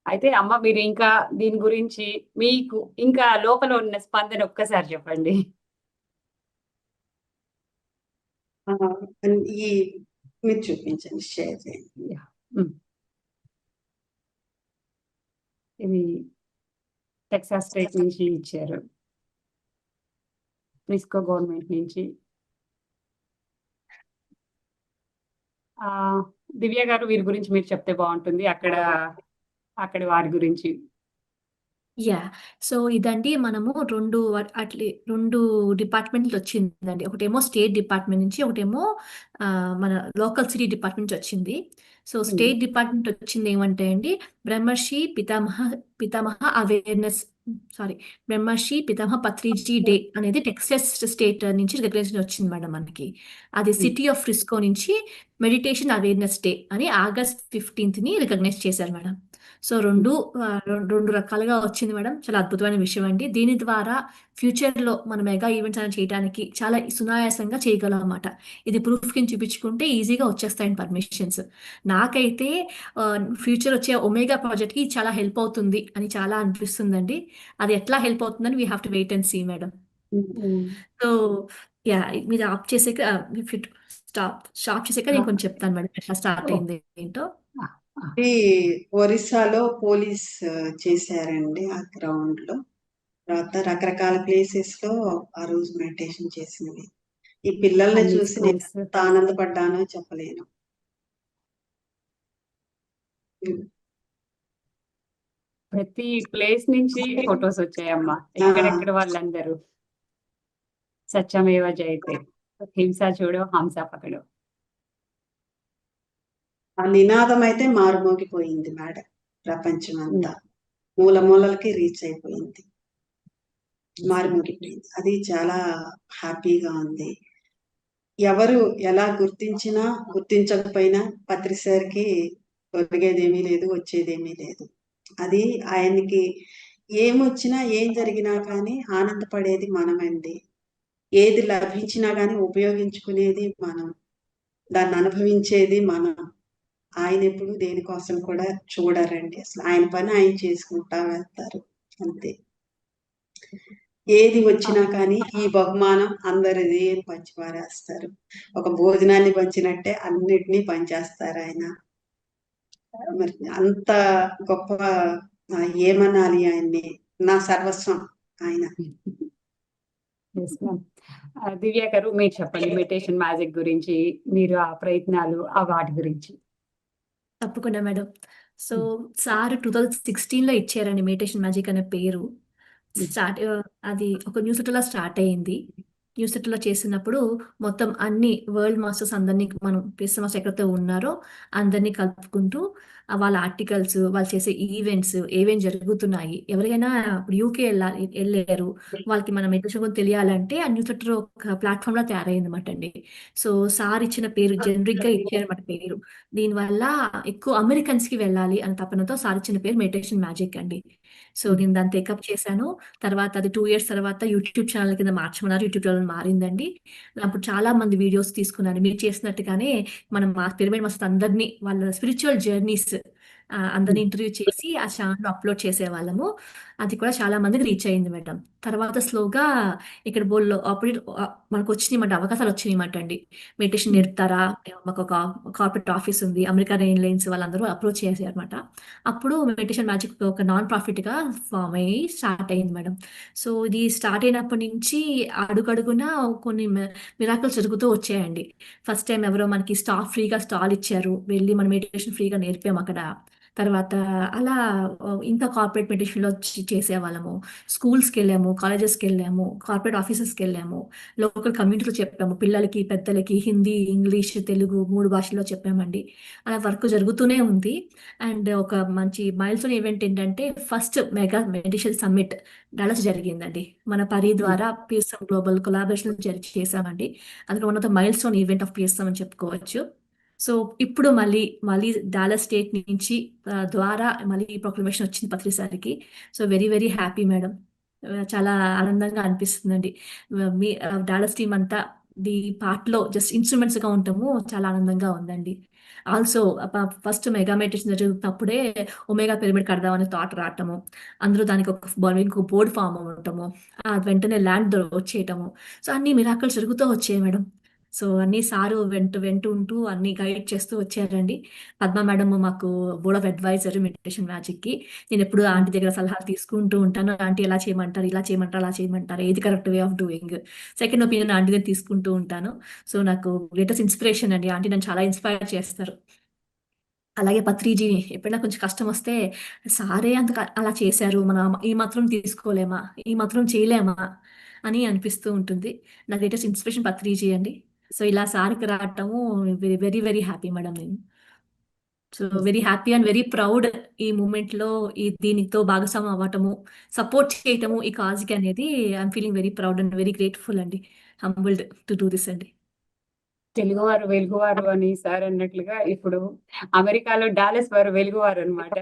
అయితే అమ్మ, మీరు ఇంకా దీని గురించి మీకు ఇంకా లోపల ఉన్న స్పందన ఒక్కసారి చెప్పండి. ఈ మీరు చూపించండి, షేర్ చేయండి. ఇది టెక్సాస్ స్టేట్ నుంచి ఇచ్చారు, ఫ్రిస్కో గవర్నమెంట్ నుంచి. దివ్య గారు, వీరి గురించి మీరు చెప్తే బాగుంటుంది, అక్కడి వారి గురించి. యా, సో ఇదండి మనము రెండు డిపార్ట్మెంట్లు వచ్చిందండి. ఒకటేమో స్టేట్ డిపార్ట్మెంట్ నుంచి, ఒకటేమో మన లోకల్ సిటీ డిపార్ట్మెంట్ నుంచి వచ్చింది. సో స్టేట్ డిపార్ట్మెంట్ వచ్చింది ఏమంటే అండి, బ్రహ్మర్షి పితామహ అవేర్నెస్ బ్రహ్మర్షి పితామహ పత్రిజీ డే అనేది టెక్సాస్ స్టేట్ నుంచి రికగ్నైజేషన్ వచ్చింది మేడం మనకి. అది సిటీ ఆఫ్ ఫ్రిస్కో నుంచి మెడిటేషన్ అవేర్నెస్ డే అని August 15th రికగ్నైజ్ చేశారు మేడం. సో రెండు రెండు రకాలుగా వచ్చింది మేడం. చాలా అద్భుతమైన విషయం అండి. దీని ద్వారా ఫ్యూచర్లో మన మెగా ఈవెంట్స్ అని చేయడానికి చాలా సునాయాసంగా చేయగలం అన్నమాట. ఇది ప్రూఫ్ కింద చూపించుకుంటే ఈజీగా వచ్చేస్తాయండి పర్మిషన్స్. నాకైతే ఫ్యూచర్ వచ్చే ఒమేగా ప్రాజెక్ట్కి చాలా హెల్ప్ అవుతుంది అని చాలా అనిపిస్తుందండి. అది ఎట్లా హెల్ప్ అవుతుందని we have to wait and see madam. Um. So yeah మీరు ఆప్ చేసాక స్టాప్ చేసాక నేను కొంచెం చెప్తాను మేడం ఎట్లా స్టార్ట్ ఓ, అయింది ఏంటో. ఆ, ఆ. ఇది ఒరిస్సాలో పోలీస్ చేశారండి ఆ గ్రౌండ్ లో. తర్వాత రకరకాల ప్లేసెస్ లో ఆ రోజు మెడిటేషన్ చేసినవి. ఈ పిల్లల్ని అన్ని చూసి నేను స్కూల్స్, ఎంత ఆనందపడ్డానో చెప్పలేను. ప్రతి ప్లేస్ నుంచి ఫొటోస్ వచ్చాయమ్మా. ఆ, ఎక్కడెక్కడ వాళ్ళందరూ సత్యమేవ జయతే, హింస చూడో హంస పకడో. ఆ నినాదం అయితే మారుమోగిపోయింది మేడం. ప్రపంచం అంతా మూల మూలలకి రీచ్ అయిపోయింది, మారుమోగిపోయింది. అది చాలా హ్యాపీగా ఉంది. ఎవరు ఎలా గుర్తించినా గుర్తించకపోయినా పత్రి సార్కి ఒరిగేదేమీ లేదు, వచ్చేదేమీ లేదు. అది ఆయనకి ఏమొచ్చినా ఏం జరిగినా కానీ ఆనందపడేది మనమండి. ఏది లభించినా కానీ ఉపయోగించుకునేది మనం, దాన్ని అనుభవించేది మనం. ఆయన ఎప్పుడు దేనికోసం కూడా చూడరండి. అసలు ఆయన పని ఆయన చేసుకుంటా వెళ్తారు అంతే. ఏది వచ్చినా కానీ ఈ బహుమానం అందరిది అని పంచిపారేస్తారు. ఒక భోజనాన్ని పంచినట్టే అన్నిటినీ పంచేస్తారు ఆయన. మరి అంత గొప్ప, ఏమనాలి ఆయన్ని, నా సర్వస్వం ఆయన. Yes, ma'am. దివ్య గారు మీరు చెప్పండి మెడిటేషన్ మ్యాజిక్ గురించి, మీరు ఆ ప్రయత్నాలు ఆ వాటి గురించి. తప్పకుండా మేడం. సో సార్ 2016లో ఇచ్చారండి మెడిటేషన్ మ్యాజిక్ అనే పేరు. స్టార్ట్ అది ఒక న్యూస్ పేపర్‌లో స్టార్ట్ అయింది. న్యూస్ పేపర్‌లో చేసినప్పుడు మొత్తం అన్ని వరల్డ్ మాస్టర్స్ అందరినీ మనం పిఎస్ మాస్టర్ ఎక్కడైతే ఉన్నారో అందరినీ కలుపుకుంటూ వాళ్ళ ఆర్టికల్స్, వాళ్ళు చేసే ఈవెంట్స్ ఏవేం జరుగుతున్నాయి. ఎవరికైనా ఇప్పుడు యూకే ఎళ్ళారు. వాళ్ళకి మన మెడిటేషన్ గురించి తెలియాలంటే ఆ న్యూస్ పేపర్ ఒక ప్లాట్‌ఫార్మ్‌లా తయారయిందన్నమాట అండి. సో సార్ ఇచ్చిన పేరు జనరిక్‌గా ఇచ్చారన్నమాట పేరు. దీనివల్ల ఎక్కువ అమెరికన్స్‌కి వెళ్ళాలి అనే తపనతో సార్ ఇచ్చిన పేరు మెడిటేషన్ మ్యాజిక్ అండి. సో నేను దాన్ని టేకప్ చేశాను. తర్వాత అది 2 ఇయర్స్ తర్వాత యూట్యూబ్ ఛానల్ కింద మార్చమన్నారు. YouTube channel మారిందండి. అప్పుడు చాలా మంది వీడియోస్ తీసుకున్నాను. మీరు చేసినట్టుగానే మనం మా పిరమిడ్ మాస్టర్స్ అందరిని వాళ్ళ స్పిరిచ్యువల్ జర్నీస్ అందరిని ఇంటర్వ్యూ చేసి ఆ ఛానల్‌లో అప్‌లోడ్ చేసేవాళ్ళము. అది కూడా చాలా మందికి రీచ్ అయింది మేడం. తర్వాత స్లోగా ఇక్కడ బోలెడు మనకొచ్చినియమాట, అవకాశాలొచ్చినియమాట అండి. మెడిటేషన్ నేర్పుతారా? మాకొక కార్పొరేట్ ఆఫీస్ ఉంది. అమెరికన్ ఎయిర్‌లైన్స్ వాళ్ళందరూ అప్రోచ్ చేశారన్నమాట. అప్పుడు మెడిటేషన్ మ్యాజిక్ ఒక నాన్ ప్రాఫిట్‌గా ఫార్మ్ అయ్యి స్టార్ట్ అయింది మేడం. సో ఇది స్టార్ట్ అయినప్పటి నుంచి అడుగడుగునా కొన్ని మిరాకిల్స్ జరుగుతూ వచ్చాయండి. ఫస్ట్ టైమ్ ఎవరో మనకి ఫ్రీగా స్టాల్ ఇచ్చారు. వెళ్లి మనం మెడిటేషన్ ఫ్రీగా నేర్పాము అక్కడ. తర్వాత అలా ఇంకా కార్పొరేట్ మెడిటేషన్‌లో చేసేవాళ్ళము. స్కూల్స్‌కెళ్ళాము, కాలేజెస్‌కెళ్ళాము, కార్పొరేట్ ఆఫీసెస్‌కెళ్ళాము. లోకల్ కమ్యూనిటీలో చెప్పాము. పిల్లలకి, పెద్దలకి హిందీ, ఇంగ్లీష్, తెలుగు 3 భాషల్లో చెప్పామండి. అలా వర్క్ జరుగుతూనే ఉంది. అండ్ ఒక మంచి మైల్‌స్టోన్ ఈవెంట్ ఏంటంటే first mega meditation summit Dallas జరిగిందండి. మన ద్వారా పిఎస్ఎం గ్లోబల్ కొలాబరేషన్ చేశామండి. అది one of the milestone event of PSM అని చెప్పుకోవచ్చు. సో ఇప్పుడు మళ్ళీ డాలస్ స్టేట్ నుంచి ద్వారా మళ్ళీ ఈ ప్రొక్లమేషన్ వచ్చింది పత్రి సార్‌కి. So very very happy madam. చాలా ఆనందంగా అనిపిస్తుందండి. మీ డాలస్ టీమ్ అంతా ఈ పార్ట్‌లో జస్ట్ ఇన్‌స్ట్రుమెంట్స్‌గా ఉండటము చాలా ఆనందంగా ఉందండి. ఆల్సో ఫస్ట్ మెగా మెడిటేషన్ జరుగుతున్నప్పుడే ఒమేగా పిరమిడ్ కడదామని థాట్ రావటము. అందరూ దానికి ఇంకో బోర్డ్ ఫార్మ్ అవ్వటము. వెంటనే ల్యాండ్ వచ్చేయటము. సో అన్ని మిరాకిల్స్ జరుగుతూ వచ్చాయి మేడం. సో అన్నీ సారు వెంట ఉంటూ అన్నీ గైడ్ చేస్తూ వచ్చారండి. పద్మ మేడం మాకు బోర్డ్ ఆఫ్ అడ్వైజర్ మెడిటేషన్ మ్యాజిక్‌కి. నేనెప్పుడు ఆంటీ దగ్గర సలహాలు తీసుకుంటూ ఉంటాను. ఆంటీ ఎలా చేయమంటారు? ఇలా చేయమంటారా? అలా చేయమంటారా? ఏది correct way of doing? Second opinion aunty దగ్గర తీసుకుంటూ ఉంటాను. సో నాకు గ్రేటెస్ట్ ఇన్‌స్పిరేషన్ అండి. ఆంటీ నన్ను చాలా ఇన్‌స్పైర్ చేస్తారు. అలాగే పత్రిజీ ఎప్పుడైనా కొంచెం కష్టమొస్తే సారే అలా చేశారు. మనం ఈ మాత్రం తీసుకోలేమా? ఈ మాత్రం చేయలేమా? అని అనిపిస్తూ ఉంటుంది. నా గ్రేటెస్ట్ ఇన్‌స్పిరేషన్ పత్రిజీ అండి. సో ఇలా సార్‌కి రావటము వెరీ వెరీ హ్యాపీ మేడం నేను. So very happy and very proud ఈ మూమెంట్‌లో దీనితో భాగస్వామ్యం అవ్వటము, సపోర్ట్ చేయటము ఈ కాజ్‌కి అనేది I'm feeling very proud and very grateful అండి. హంబుల్డ్ టు డూ థిస్ అండి. తెలుగువారు వెలుగువారు అని సార్ అన్నట్లుగా ఇప్పుడు అమెరికాలో డాలస్ వారు వెలుగువారు అనమాట.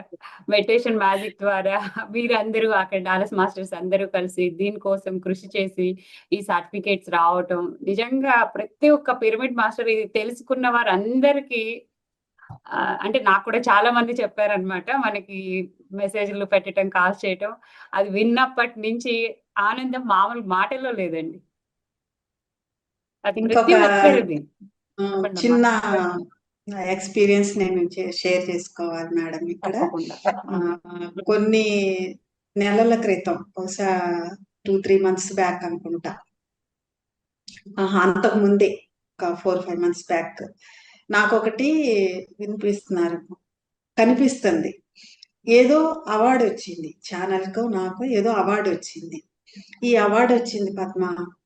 మెడిటేషన్ మ్యాజిక్ ద్వారా మీరందరూ అక్కడ డాలస్ మాస్టర్స్ అందరూ కలిసి దీనికోసం కృషి చేసి ఈ సర్టిఫికేట్స్ రావటం నిజంగా ప్రతి ఒక్క పిరమిడ్ మాస్టర్ ఇది తెలుసుకున్న వారందరికీ అంటే నాకు కూడా చాలా మంది చెప్పారనమాట. మనకి మెసేజ్‌లు పెట్టటం, కాల్స్ చేయటం. అది విన్నప్పటి నుంచి ఆనందం మామూలు మాటల్లో లేదండి. అది ప్రతి ఇంకొక ఒక్కరిది. చెప్పండమ్మా. చిన్న ఎక్స్పీరియన్స్ నేను షేర్ చేసుకోవాలి మేడం ఇక్కడ. తప్పకుండా. కొన్ని నెలల క్రితం బహుశా 2-3 మంత్స్ బ్యాక్ అనుకుంటా. అంతకు ముందే ఒక 4-5 మంత్స్ బ్యాక్ నాకొకటి కనిపిస్తుంది. ఏదో అవార్డు వచ్చింది. ఛానల్‌కో నాకో ఏదో అవార్డు వచ్చింది. ఈ అవార్డు వచ్చింది పద్మ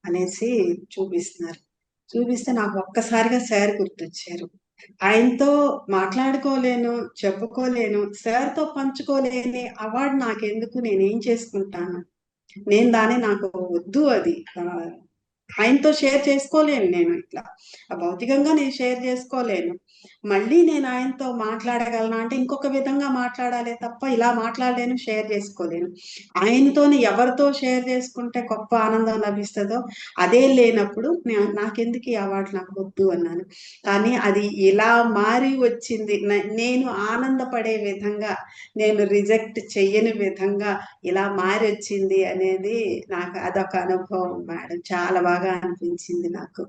అనేసి చూపిస్తున్నారు. చూపిస్తే నాకు ఒక్కసారిగా సార్ గుర్తొచ్చారు. ఆయనతో మాట్లాడుకోలేను, చెప్పుకోలేను, సార్‌తో పంచుకోలేని అవార్డు నాకెందుకు, నేనేం చేసుకుంటాను? దాన్ని నాకు వద్దు అది. ఆయనతో షేర్ చేసుకోలేను నేను ఇట్లా. భౌతికంగా నేను షేర్ చేసుకోలేను. మళ్ళీ నేను ఆయనతో మాట్లాడగలనా అంటే ఇంకొక విధంగా మాట్లాడాలే తప్ప ఇలా మాట్లాడలేను, షేర్ చేసుకోలేను. ఆయనతోని ఎవరితో షేర్ చేసుకుంటే గొప్ప ఆనందం లభిస్తదో అదే లేనప్పుడు నాకెందుకు ఈ అవార్డు నాకు వద్దు అన్నాను. కానీ అది ఇలా మారి వచ్చింది. నేను ఆనందపడే విధంగా, నేను రిజెక్ట్ చెయ్యని విధంగా ఇలా మారొచ్చింది అనేది నాకు అదొక అనుభవం మేడం. చాలా బాగా అనిపించింది నాకు.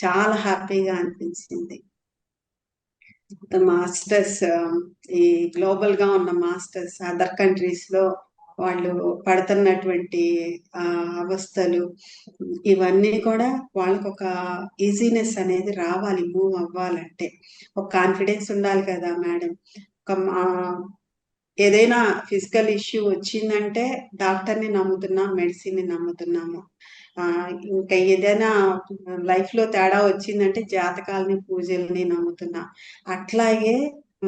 చాలా హ్యాపీగా అనిపించింది. మాస్టర్స్ ఈ గ్లోబల్ గా ఉన్న మాస్టర్స్ అదర్ కంట్రీస్ లో వాళ్ళు పడుతున్నటువంటి అవస్థలు ఇవన్నీ కూడా వాళ్ళకు ఒక ఈజీనెస్ అనేది రావాలి మూవ్ అవ్వాలంటే. ఒక కాన్ఫిడెన్స్ ఉండాలి కదా మేడం. ఒక ఏదైనా ఫిజికల్ ఇష్యూ వచ్చిందంటే డాక్టర్‌ని నమ్ముతున్నాం, మెడిసిన్‌ని నమ్ముతున్నాము. ఇంకా ఏదైనా లైఫ్‌లో తేడా వచ్చిందంటే జాతకాలని, పూజల్ని నమ్ముతున్నాం. అట్లాగే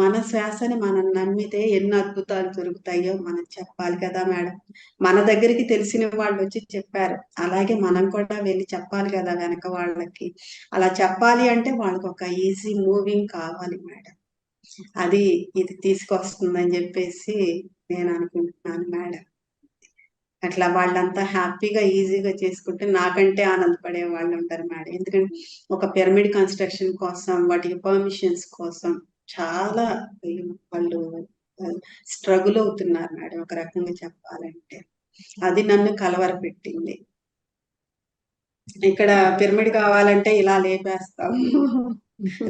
మన శ్వాసని మనం నమ్మితే ఎన్ని అద్భుతాలు జరుగుతాయో మనం చెప్పాలి కదా మేడం. మన దగ్గరికి తెలిసిన వాళ్ళొచ్చి చెప్పారు. అలాగే మనం కూడా వెళ్లి చెప్పాలి కదా వెనక వాళ్ళకి. అలా చెప్పాలి అంటే వాళ్ళకొక ఈజీ మూవింగ్ కావాలి మేడం. అది ఇది తీసుకొస్తుందని చెప్పేసి నేను అనుకుంటున్నాను మేడం. అట్లా వాళ్ళంతా హ్యాపీగా ఈజీగా చేసుకుంటే నాకంటే ఆనందపడే వాళ్ళు ఉంటారు మేడం. ఎందుకంటే ఒక పిరమిడ్ కన్స్ట్రక్షన్ కోసం వాటికి పర్మిషన్స్ కోసం చాలా వాళ్ళు స్ట్రగుల్ అవుతున్నారు మేడం ఒక రకంగా చెప్పాలంటే. అది నన్ను కలవరపెట్టింది. ఇక్కడ పిరమిడ్ కావాలంటే ఇలా లేపేస్తాము.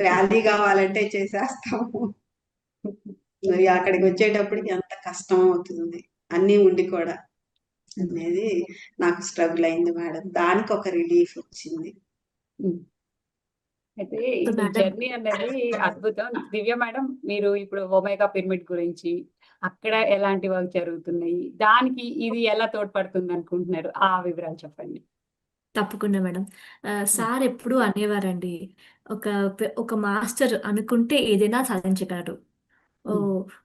ర్యాలీ కావాలంటే చేసేస్తాము. మరి అక్కడికి వచ్చేటప్పటికి ఎంత కష్టం అవుతుంది అన్నీ ఉండి కూడా అనేది నాకు స్ట్రగుల్ అయింది మేడం. దానికి ఒక రిలీఫ్ వచ్చింది. అయితే సో ఇప్పుడు మేడం జర్నీ అన్నది అద్భుతం. దివ్య మేడం మీరు ఇప్పుడు ఒమేగా పిరమిడ్ గురించి అక్కడ ఎలాంటి వర్క్ జరుగుతున్నాయి? దానికి ఇది ఎలా తోడ్పడుతుంది అనుకుంటున్నారు? ఆ వివరాలు చెప్పండి. తప్పకుండా మేడం. సార్ ఎప్పుడూ అనేవారండి, ఒక ఒక మాస్టర్ అనుకుంటే ఏదైనా సాధించగలరు.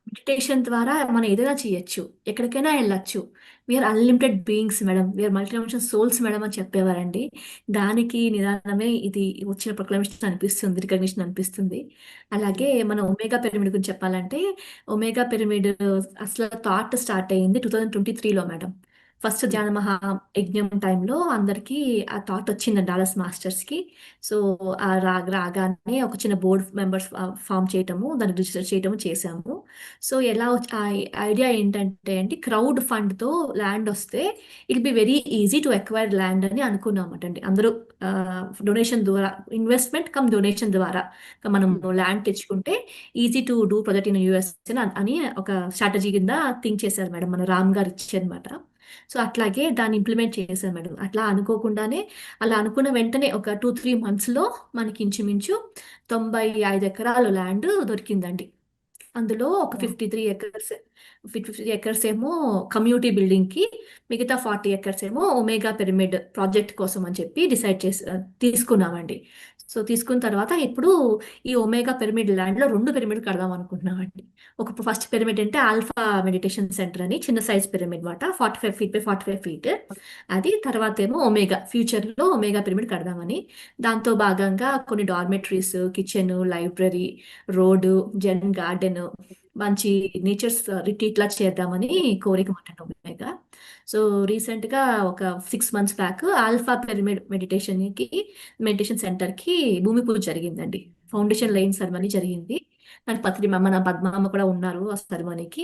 మెడిటేషన్ ద్వారా మనం ఏదైనా చేయొచ్చు, ఎక్కడికైనా వెళ్ళొచ్చు. We are unlimited beings madam, we are multi dimensional souls madam అని చెప్పేవారండి. దానికి నిదానమే ఇది వచ్చిన ప్రొక్లమేషన్ అనిపిస్తుంది, రికగ్నిషన్ అనిపిస్తుంది. అలాగే మనం ఒమేగా పిరమిడ్ గురించి చెప్పాలంటే, ఒమేగా పిరమిడ్ అసలు థాట్ స్టార్ట్ అయ్యింది 2023లో మేడం. ఫస్ట్ ధ్యాన మహా యజ్ఞం టైంలో అందరికీ ఆ థాట్ వచ్చింది డాలస్ మాస్టర్స్కి. సో రాగానే ఒక చిన్న బోర్డ్ మెంబర్స్ ఫామ్ చేయటము, దాన్ని రిజిస్టర్ చేయటము చేశాము. సో ఎలా ఆ ఐడియా ఏంటంటే అండి, క్రౌడ్ ఫండ్తో ల్యాండ్ వస్తే it be very easy to acquire land అని అనుకున్నామట అండి. అందరూ డొనేషన్ ద్వారా, ఇన్వెస్ట్మెంట్ కమ్ డొనేషన్ ద్వారా మనం ల్యాండ్ తెచ్చుకుంటే easy to do project in US అని ఒక స్ట్రాటజీ కింద థింక్ చేశారు మేడం, మన రామ్ గారు ఇచ్చారనమాట. సో అట్లాగే దాన్ని ఇంప్లిమెంట్ చేశాను మేడం. అట్లా అనుకోకుండానే అలా అనుకున్న వెంటనే ఒక 2-3 మంత్స్లో మనకి ఇంచుమించు 95 ఎకరాలు ల్యాండ్ దొరికిందండి. అందులో ఒక 53 ఎకర్స్ ఏమో కమ్యూనిటీ బిల్డింగ్కి, మిగతా 40 ఎకర్స్ ఏమో ఒమేగా పిరమిడ్ ప్రాజెక్ట్ కోసం అని చెప్పి డిసైడ్ చేసి తీసుకున్నామండి. సో తీసుకున్న తర్వాత ఇప్పుడు ఈ ఒమేగా పిరమిడ్ ల్యాండ్లో 2 పిరమిడ్ కడదాం అనుకుంటున్నామండి. ఒక ఫస్ట్ పిరమిడ్ అంటే ఆల్ఫా మెడిటేషన్ సెంటర్ అని చిన్న సైజ్ పిరమిడ్ మాట, 45 ఫీట్ బై 45 ఫీట్. అది తర్వాత ఏమో ఒమేగా ఫ్యూచర్లో ఒమేగా పిరమిడ్ కడదామని. దాంతో భాగంగా కొన్ని డార్మెటరీస్, కిచెన్, లైబ్రరీ, రోడ్డు, జెన్ గార్డెన్, మంచి నేచర్స్ రిట్రీట్ లా చేద్దామని కోరిక మాట ఒమేగా. సో రీసెంట్గా ఒక 6 months back alpha pyramid meditation సెంటర్కి భూమి పూజ జరిగిందండి. ఫౌండేషన్ లైన్ సెరమనీ జరిగింది. నాకు మన పద్మమ్మ కూడా ఉన్నారు ఆ సెరమనీకి.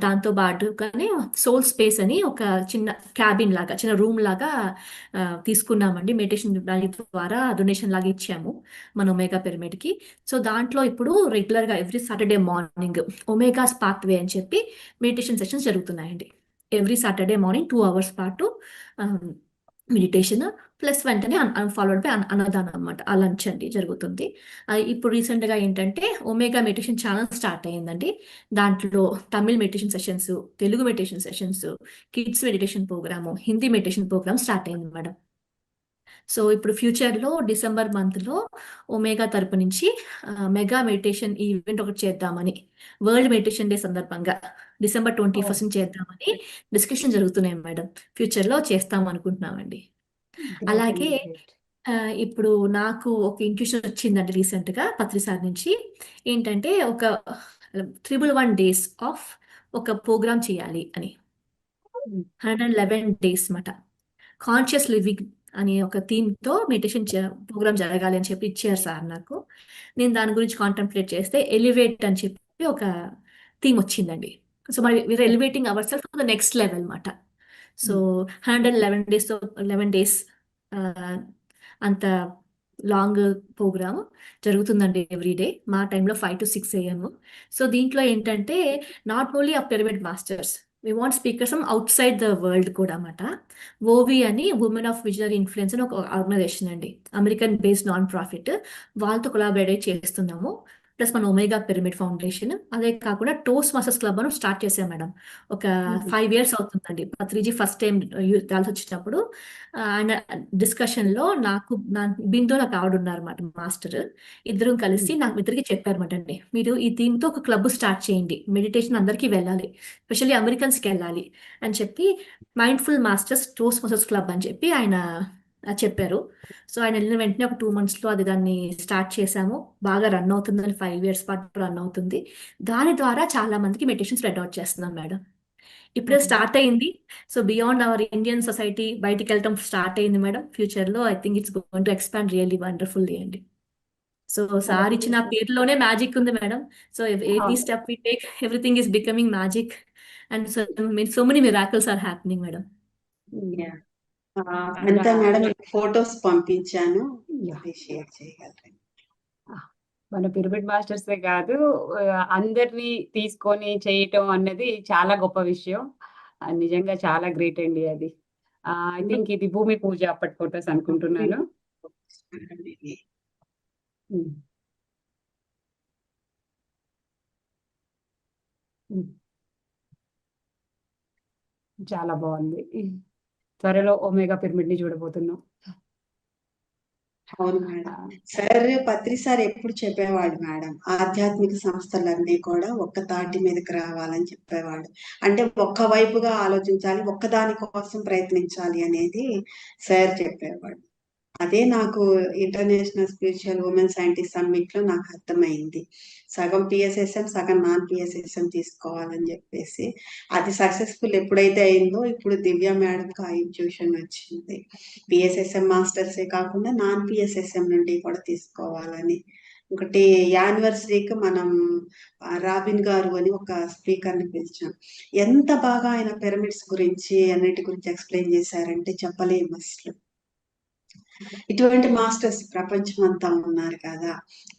దాంతో పాటుగానే సోల్ స్పేస్ అని ఒక చిన్న క్యాబిన్ లాగా, చిన్న రూమ్ లాగా తీసుకున్నామండి. మెడిటేషన్ దాని ద్వారా డొనేషన్ లాగా ఇచ్చాము మన ఒమేగా పిరమిడ్కి. సో దాంట్లో ఇప్పుడు రెగ్యులర్గా every Saturday morning Omega Spark Way అని చెప్పి మెడిటేషన్ సెషన్స్ జరుగుతున్నాయండి. ఎవ్రీ సాటర్డే మార్నింగ్ 2 hours పాటు మెడిటేషన్ ప్లస్ వెంటనే ఫాలోడ్ బై అన్నదానం అనమాట. ఆ లంచ్ అండి జరుగుతుంది. ఇప్పుడు రీసెంట్గా ఏంటంటే ఒమేగా మెడిటేషన్ ఛానల్ స్టార్ట్ అయ్యిందండి. దాంట్లో Tamil meditation sessions, Telugu meditation sessions, kids meditation programme, Hindi meditation programme start అయింది మేడం. సో ఇప్పుడు ఫ్యూచర్లో డిసెంబర్ మంత్లో ఒమేగా తరపు నుంచి మెగా మెడిటేషన్ ఈవెంట్ ఒకటి చేద్దామని, వరల్డ్ మెడిటేషన్ డే సందర్భంగా December 21st చేద్దామని డిస్కషన్ జరుగుతున్నాయి మేడం. ఫ్యూచర్లో చేస్తాం అనుకుంటున్నామండి. అలాగే ఇప్పుడు నాకు ఒక ఇంట్యూషన్ వచ్చిందండి రీసెంట్గా పత్రి సార్ నుంచి. ఏంటంటే ఒక 111 days ఆఫ్ ఒక ప్రోగ్రామ్ చేయాలి అని. 111 days మాట. కాన్షియస్ లివింగ్ అనే ఒక థీమ్తో మెడిటేషన్ ప్రోగ్రామ్ జరగాలి అని చెప్పి ఇచ్చారు సార్ నాకు. నేను దాని గురించి కాంటెంప్లేట్ చేస్తే ఎలివేట్ అని చెప్పి ఒక థీమ్ వచ్చిందండి. సో మరి we are elevating our self to the next level మాట. సో 111 days 11 days అంత లాంగ్ ప్రోగ్రామ్ జరుగుతుందండి ఎవ్రీడే మా టైంలో 5 to 6 AM. సో దీంట్లో ఏంటంటే నాట్ ఓన్లీ ఆ pyramid masters, we want speakers from outside the world కూడా అన్నమాట. ఓవి అని ఉమెన్ ఆఫ్ విజనరీ ఇన్ఫ్లుయెన్స్ అని ఒక ఆర్గనైజేషన్ అండి, అమెరికన్ బేస్డ్ నాన్ ప్రాఫిట్. వాళ్ళతో కొలాబరేట్ చేస్తున్నాము. ప్లస్ మన ఒమేగా పిరమిడ్ ఫౌండేషన్, అదే కాకుండా టోస్ట్ మాస్టర్స్ క్లబ్ అని స్టార్ట్ చేసాం మేడం. ఒక 5 years అవుతుందండి. పత్రిజీ ఫస్ట్ టైం దాల్సి వచ్చినప్పుడు ఆయన డిస్కషన్లో నా బిందు నాకు ఆవిడున్నారు అన్నమాట మాస్టర్. ఇద్దరం కలిసి నాకు ఇద్దరికి చెప్పారన్నమాట అండి, మీరు ఈ థీమ్తో ఒక క్లబ్ స్టార్ట్ చేయండి, మెడిటేషన్ అందరికీ వెళ్ళాలి, స్పెషల్లీ అమెరికన్స్కి వెళ్ళాలి అని చెప్పి mindful masters toast masters club అని చెప్పి ఆయన చెప్పారు. సో ఆయన వెళ్ళిన వెంటనే ఒక 2 monthsలో అది దాన్ని స్టార్ట్ చేశాము. బాగా రన్ అవుతుందని 5 years పాటు రన్ అవుతుంది. దాని ద్వారా చాలా మందికి మెడిటేషన్ స్ప్రెడ్ అవుట్ చేస్తున్నాం మేడం. ఇప్పుడే స్టార్ట్ అయింది. So beyond our Indian society బయటికి వెళ్ళటం స్టార్ట్ అయింది మేడం. ఫ్యూచర్లో I think it's going to expand really wonderfully అండి. సో సార్ ఇచ్చిన పేరులోనే మ్యాజిక్ ఉంది madam. So every step we take everything is becoming magic and so many miracles are happening madam. అంతా మేడం, ఫొటోస్ పంపించాను, షేర్ చేయగలరు. మన పిరమిడ్ మాస్టర్సే కాదు, అందరినీ తీసుకొని చేయటం అన్నది చాలా గొప్ప విషయం. నిజంగా చాలా గ్రేట్ అండి అది. ఐ థింక్ ఇది భూమి పూజ అప్పటి ఫొటోస్ అనుకుంటున్నాను. చాలా బాగుంది. త్వరలో ఒమేగా పిరమిడ్ ని చూడబోతున్నాం. అవును మేడం. సార్ పత్రి సార్ ఎప్పుడు చెప్పేవాడు మేడం, ఆధ్యాత్మిక సంస్థలన్నీ కూడా ఒక్క తాటి మీదకి రావాలని చెప్పేవాడు. అంటే ఒక్క వైపుగా ఆలోచించాలి, ఒక్కదాని కోసం ప్రయత్నించాలి అనేది సార్ చెప్పేవాడు. అదే నాకు international spiritual women scientist summit లో నాకు అర్థమైంది. సగం PSSM సగం నాన్ PSSM తీసుకోవాలని చెప్పేసి. అది సక్సెస్ఫుల్ ఎప్పుడైతే అయిందో ఇప్పుడు దివ్య మేడంకి ఆ ఇంట్యూషన్ వచ్చింది. PSSM మాస్టర్సే కాకుండా నాన్ PSSM నుండి కూడా తీసుకోవాలని. ఒకటి యానివర్సరీకి మనం రాబిన్ గారు అని ఒక స్పీకర్ ని పిలిచాం. ఎంత బాగా ఆయన పిరమిడ్స్ గురించి అన్నిటి గురించి ఎక్స్ప్లెయిన్ చేశారంటే చెప్పలేము అసలు. ఇటువంటి మాస్టర్స్ ప్రపంచం అంతా ఉన్నారు కదా,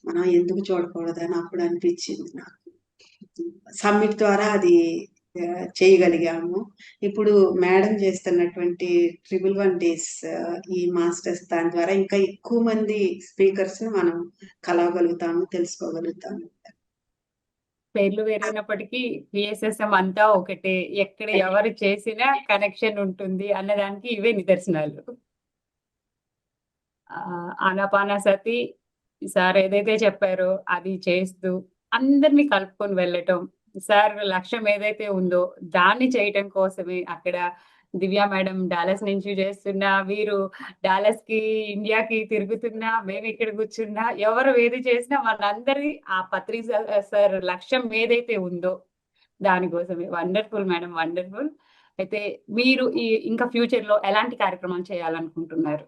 మనం ఎందుకు చూడకూడదని అప్పుడు అనిపించింది నాకు. సమ్మిట్ ద్వారా అది చేయగలిగాము. ఇప్పుడు మేడం చేస్తున్నటువంటి 111 days ఈ మాస్టర్స్ దాని ద్వారా ఇంకా ఎక్కువ మంది స్పీకర్స్ మనం కలవగలుగుతాము, తెలుసుకోగలుగుతాము. పేర్లు వేరైనప్పటికీ PSSM అంతా ఒకటే, ఎక్కడ ఎవరు చేసినా కనెక్షన్ ఉంటుంది అన్నదానికి ఇవే నిదర్శనాలు. ఆనాపానసతి సార్ ఏదైతే చెప్పారో అది చేస్తూ అందరిని కలుపుకొని వెళ్ళటం. సార్ లక్ష్యం ఏదైతే ఉందో దాన్ని చేయటం కోసమే అక్కడ దివ్య మేడం డాలస్ నుంచి చేస్తున్నా, వీరు డాలస్‌కి, ఇండియాకి తిరుగుతున్నా, మేమిక్కడ కూర్చున్నా, ఎవరు ఏది చేసినా మనందరి ఆ పత్రి సార్ లక్ష్యం ఏదైతే ఉందో దానికోసమే. Wonderful madam. వండర్‌ఫుల్. అయితే మీరు ఇంకా ఫ్యూచర్‌లో ఎలాంటి కార్యక్రమాలు చేయాలనుకుంటున్నారు?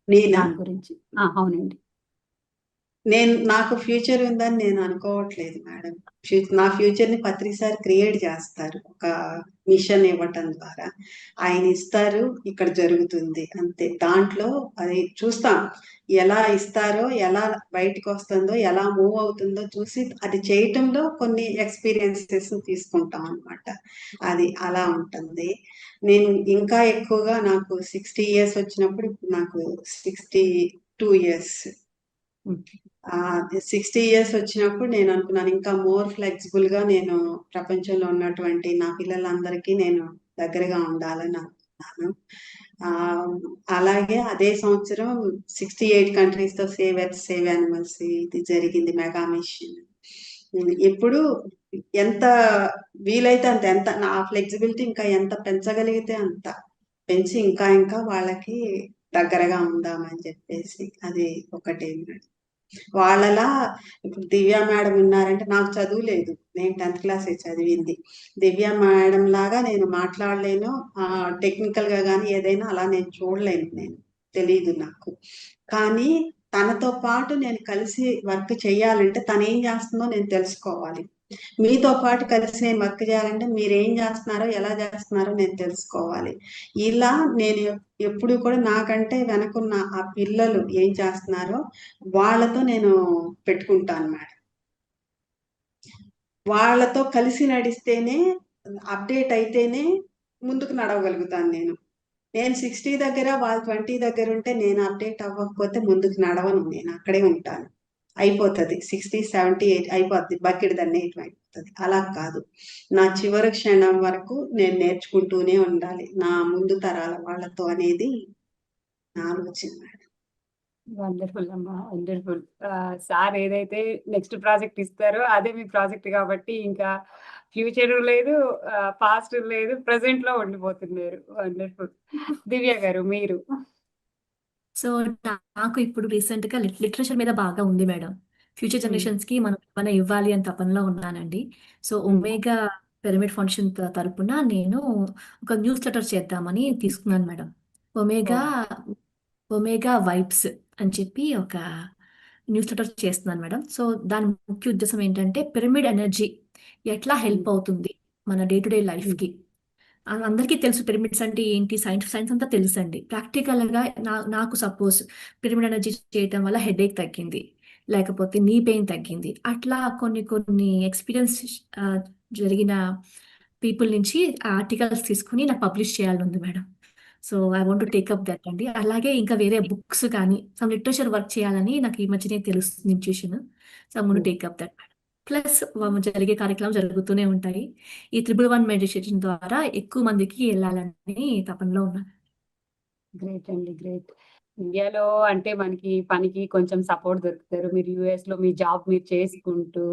నేనా? దాని గురించి. అవునండి. నాకు ఫ్యూచర్ ఉందని నేను అనుకోవట్లేదు మేడం. నా ఫ్యూచర్‌ని పత్రి సార్ క్రియేట్ చేస్తారు. ఒక మిషన్ ఇవ్వటం ద్వారా. ఆయన ఇస్తారు, ఇక్కడ జరుగుతుంది అంతే. దాంట్లో అది చూస్తాం. ఎలా ఇస్తారో, ఎలా బయటికొస్తుందో, ఎలా మూవ్ అవుతుందో చూసి అది చేయటంలో కొన్ని ఎక్స్‌పీరియన్సెస్ తీసుకుంటాం అన్నమాట. అది అలా ఉంటుంది. నేను ఇంకా ఎక్కువగా నాకు 60 ఇయర్స్ వచ్చినప్పుడు ఇప్పుడు నాకు 62 ఇయర్స్. హ్మ్. 60 ఇయర్స్ వచ్చినప్పుడు నేను అనుకున్నాను ఇంకా మోర్ ఫ్లెక్సిబుల్ గా నేను ప్రపంచంలో ఉన్నటువంటి నా పిల్లలందరికీ నేను దగ్గరగా ఉండాలని అనుకున్నాను. ఆ, అలాగే అదే సంవత్సరం 68 కంట్రీస్ తో సేవ్ ఎర్త్ సేవ్ యానిమల్స్ ఇది జరిగింది మెగా మిషన్. ఎప్పుడు ఎంత వీలైతే అంత, ఎంత నా ఫ్లెక్సిబిలిటీ ఇంకా ఎంత పెంచగలిగితే అంత పెంచి ఇంకా ఇంకా వాళ్ళకి దగ్గరగా ఉందామని చెప్పేసి అది ఒకటి. వాళ్ళలా ఇప్పుడు దివ్య మేడం ఉన్నారంటే నాకు చదువు లేదు. నేను 10th క్లాసే చదివింది. దివ్య మేడం లాగా నేను మాట్లాడలేను. టెక్నికల్ గా కానీ ఏదైనా అలా నేను చూడలేను. నేను తెలీదు నాకు. కానీ తనతో పాటు నేను కలిసి వర్క్ చేయాలంటే తను ఏం చేస్తుందో నేను తెలుసుకోవాలి. మీతో పాటు కలిసి నేను వర్క్ చేయాలంటే మీరేం చేస్తున్నారో, ఎలా చేస్తున్నారో నేను తెలుసుకోవాలి. ఇలా నేను ఎప్పుడు కూడా నాకంటే వెనకున్న ఆ పిల్లలు ఏం చేస్తున్నారో వాళ్ళతో నేను పెట్టుకుంటాను మేడం. వాళ్ళతో కలిసి నడిస్తేనే, అప్డేట్ అయితేనే ముందుకు నడవగలుగుతాను నేను. నేను 60 దగ్గర వాళ్ళు 20 దగ్గర ఉంటే నేను అప్డేట్ అవ్వకపోతే ముందుకు నడవను. నేను అక్కడే ఉంటాను. అయిపోతది. 60, 70, 80 అయిపోద్ది. బకెట్ దన్నేయటం అయిపోతది. అలా కాదు. నా చివరి క్షణం వరకు నేను నేర్చుకుంటూనే ఉండాలి. నా ముందు తరాల వాళ్ళతో అనేది నా ఆలోచన మేడం. వండర్‌ఫుల్ అమ్మా. వండర్‌ఫుల్. సార్ ఏదైతే నెక్స్ట్ ప్రాజెక్ట్ ఇస్తారో అదే మీ ప్రాజెక్ట్ కాబట్టి ఇంకా ఫ్యూచరు లేదు, పాస్ట్ లేదు, ప్రెజెంట్‌లో ఉండిపోతున్నారు. వండర్‌ఫుల్. దివ్య గారు మీరు? సో నాకు ఇప్పుడు రీసెంట్‌గా లిటరేచర్ మీద బాగా ఉంది మేడం. ఫ్యూచర్ హ్మ్. జనరేషన్స్‌కి మనం ఏమైనా ఇవ్వాలి అని తపనలో ఉన్నానండి. సో హ్మ్. ఒమేగా పిరమిడ్ ఫౌండేషన్ తరపున నేను ఒక న్యూస్ లెటర్ చేద్దామని తీసుకున్నాను మేడం. ఒమేగా ఓహ్! ఒమేగా వైబ్స్ అని చెప్పి ఒక న్యూస్ లెటర్ చేస్తున్నాను మేడం. సో దాని ముఖ్య ఉద్దేశ్యం ఏంటంటే పిరమిడ్ ఎనర్జీ ఎట్లా హ్మ్. హెల్ప్ అవుతుంది మన డే టు డే హ్మ్. లైఫ్‌కి. అందరికీ తెలుసు పిరమిడ్స్ అంటే ఏంటి? సైన్స్ సైన్స్ అంతా తెలుసండి. ప్రాక్టికల్‌గా నాకు సపోజ్ పిరమిడ్ ఎనర్జీ చేయటం వల్ల హెడేక్ తగ్గింది. లేకపోతే నీ పెయిన్ తగ్గింది. అట్లా కొన్ని కొన్ని ఎక్స్‌పీరియన్స్ జరిగిన పీపుల్ నుంచి ఆర్టికల్స్ తీసుకొని నాకు పబ్లిష్ చేయాలనుంది madam. So, I want to take up that అండి. అలాగే ఇంకా వేరే బుక్స్ కానీ, సమ్ లిటరేచర్ వర్క్ చేయాలని నాకు ఈ మధ్యనే తెలుస్తుంది intuition. So, I want to hmm. Take up that madam. Plus జరిగే కార్యక్రమాలు జరుగుతూనే ఉంటాయి. ఈ 111 మెడిటేషన్ ద్వారా ఎక్కువ మందికి ఎళ్ళాలని తపనలో ఉన్నాను. గ్రేట్ అండి. గ్రేట్. ఇండియాలో అంటే మనకి పనికి కొంచెం సపోర్ట్ దొరుకుతారు. మీరు యూఎస్‌లో మీ జాబ్ మీరు చేసుకుంటూ,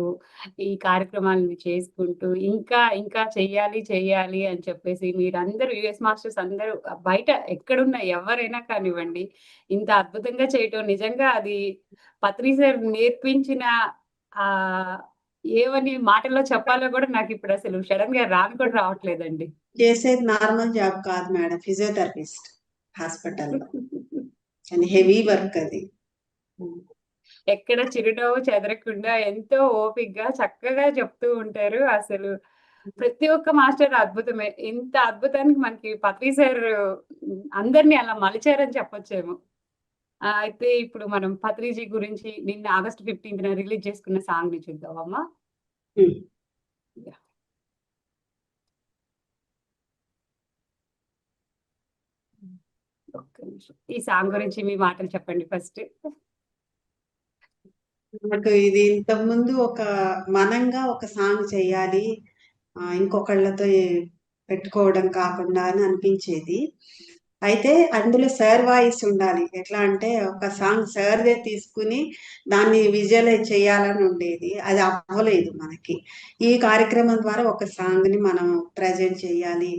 ఈ కార్యక్రమాలను చేసుకుంటూ, ఇంకా ఇంకా చెయ్యాలి, చెయ్యాలి అని చెప్పేసి మీరందరూ యూఎస్ మాస్టర్స్ అందరూ బయట ఎక్కడున్న ఎవరైనా కానివ్వండి, ఇంత అద్భుతంగా చేయటం నిజంగా అది పత్రి సార్ నేర్పించిన ఆహ్, ఏవని మాటల్లో చెప్పాలో కూడా నాకిప్పుడసలు సడెన్‌గా రాను కూడా రావట్లేదండి. చేసేది నార్మల్ జాబ్ కాదు మేడం. ఫిజియోథెరపిస్ట్ హాస్పిటల్‌లో. కానీ హెవీ వర్క్ అది. హ్మ్. ఎక్కడ చిరునవ్వు చెదరకుండా ఎంతో ఓపికగా చక్కగా చెప్తూ ఉంటారు. అసలు ప్రతి ఒక్క మాస్టర్ అద్భుతమే. ఇంత అద్భుతానికి మనకి పత్రి సార్ అందరిని అలా మలిచారని చెప్పొచ్చేమో. అయితే ఇప్పుడు మనం పత్రిజీ గురించి నిన్న ఆగస్ట్ 15న రిలీజ్ చేసుకున్న సాంగ్‌ని చూద్దామమ్మా? హ్మ్. యాహ్! ఒక్క నిమిషం. ఈ సాంగ్ గురించి మీ మాటలు చెప్పండి ఫస్ట్. నాకు ఇది ఇంతకుముందు మనంగా ఒక సాంగ్ చేయాలి. ఇంకొకళ్ళతో పెట్టుకోవడం కాకుండా అని అనిపించేది. అయితే అందులో సార్ వాయిస్ ఉండాలి. ఎట్లా అంటే ఒక సాంగ్ సార్‌దే తీసుకొని దాన్ని విజువలైజ్ చేయాలని ఉండేది. అది అవ్వలేదు మనకి. ఈ కార్యక్రమం ద్వారా ఒక సాంగ్‌ని మనం ప్రెజెంట్ చేయాలి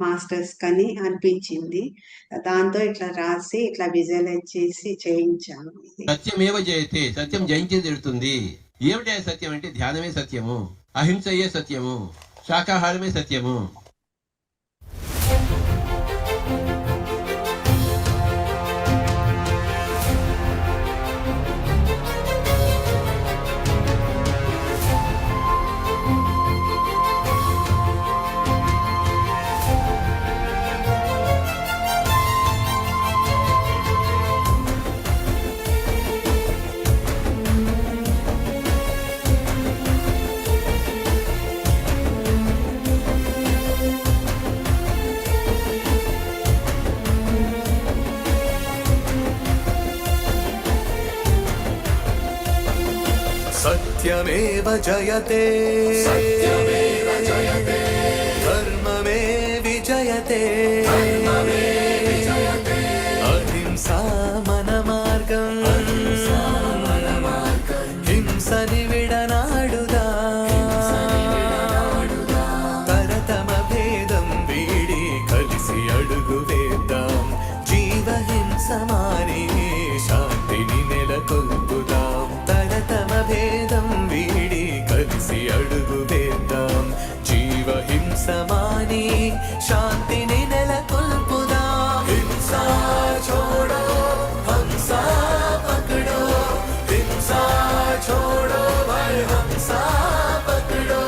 మాస్టర్స్‌కని అనిపించింది. దాంతో ఇట్లా రాసి ఇట్లా విజువలైజ్ చేసి చేయించాము ఇది. సత్యమేవ జయతే, సత్యం జయించి తీరుతుంది. ఏమిటి సత్యం అంటే ధ్యానమే సత్యము, అహింసయే సత్యము, శాకాహారమే సత్యము. सत्यमेव जयते धर्ममे विजयते अहिंसा मनमार्गं हिंसनि विडनाडुदा तरतमभेदं वीडि कलिसि अडुगु वेद्दां जीवहिंसमानि शान्तिनि नेलకొల్పుదాం तरतमभेदं वीडि कलिसि अडुगु वेद्दां जीवहिंसमानि शान्तिनि नेलకొల్పుదాం हिंसा छोड़ो हंसा पकड़ो हिंसा छोड़ो भाई हंसा पकड़ो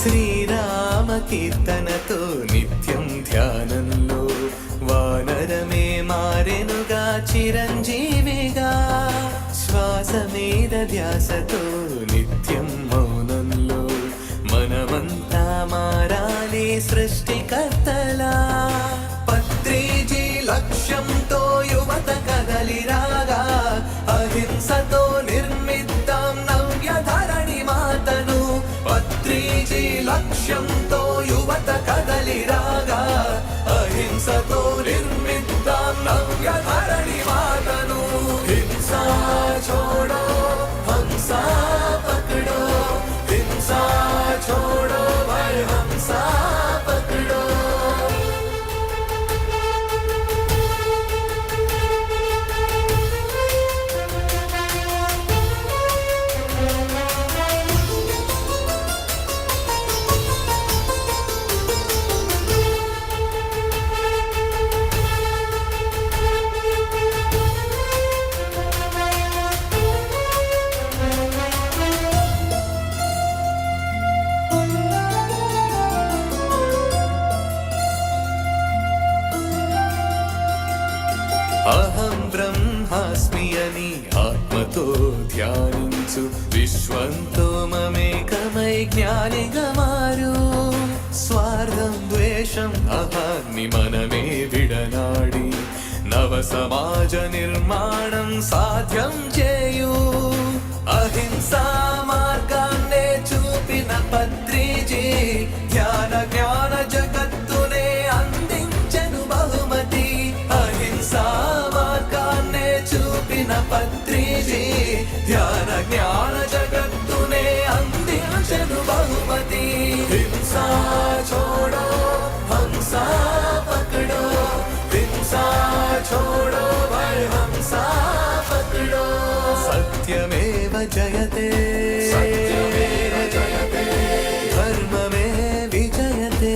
శ్రీరామ కీర్తనతో నిత్యం ధ్యానంలో వానరమే మారెనుగా చిరంజీవిగా శ్వాస మీద ధ్యాసతో నిత్యం మౌనంలో మనమంతా మారాలి సృష్టికర్తలా పత్రిజీ లక్ష్యంతో యువత కదలి రాగా అహింసతో నిర్మిద్దాం నవ్య ధరణి మాతను పత్రిజీ లక్ష్యంతో యువత కదలి రాగా అహింసతో నిర్మిద్దాం నవ్య ధరణి మాతను హింసా छोड़ो हंसा पकड़ो हिंसा छोड़ो भाई हंसा पकड़ो అహం బ్రహ్మాస్మి అని ఆత్మతో ధ్యానించు విశ్వంతో మమేకమై జ్ఞానిగా మారు స్వార్థం ద్వేషం అహాన్ని మనమే విడనాడి నవ సమాజ నిర్మాణం సాధ్యం చేయు అహింసా మార్గాన్నే చూపిన పత్రిజీ ధ్యాన జ్ఞాన జగత్తునే అందించెను బహుమతి అహింసా మార్గాన్నే చూపిన పత్రిజీ ధ్యాన జ్ఞాన జగత్తునే అందించెను బహుమతి హింసా छोड़ो हंसा पकड़ो हिंसा छोड़ो भाई हंसा पकड़ो सत्यमेव जयते धर्ममे विजयते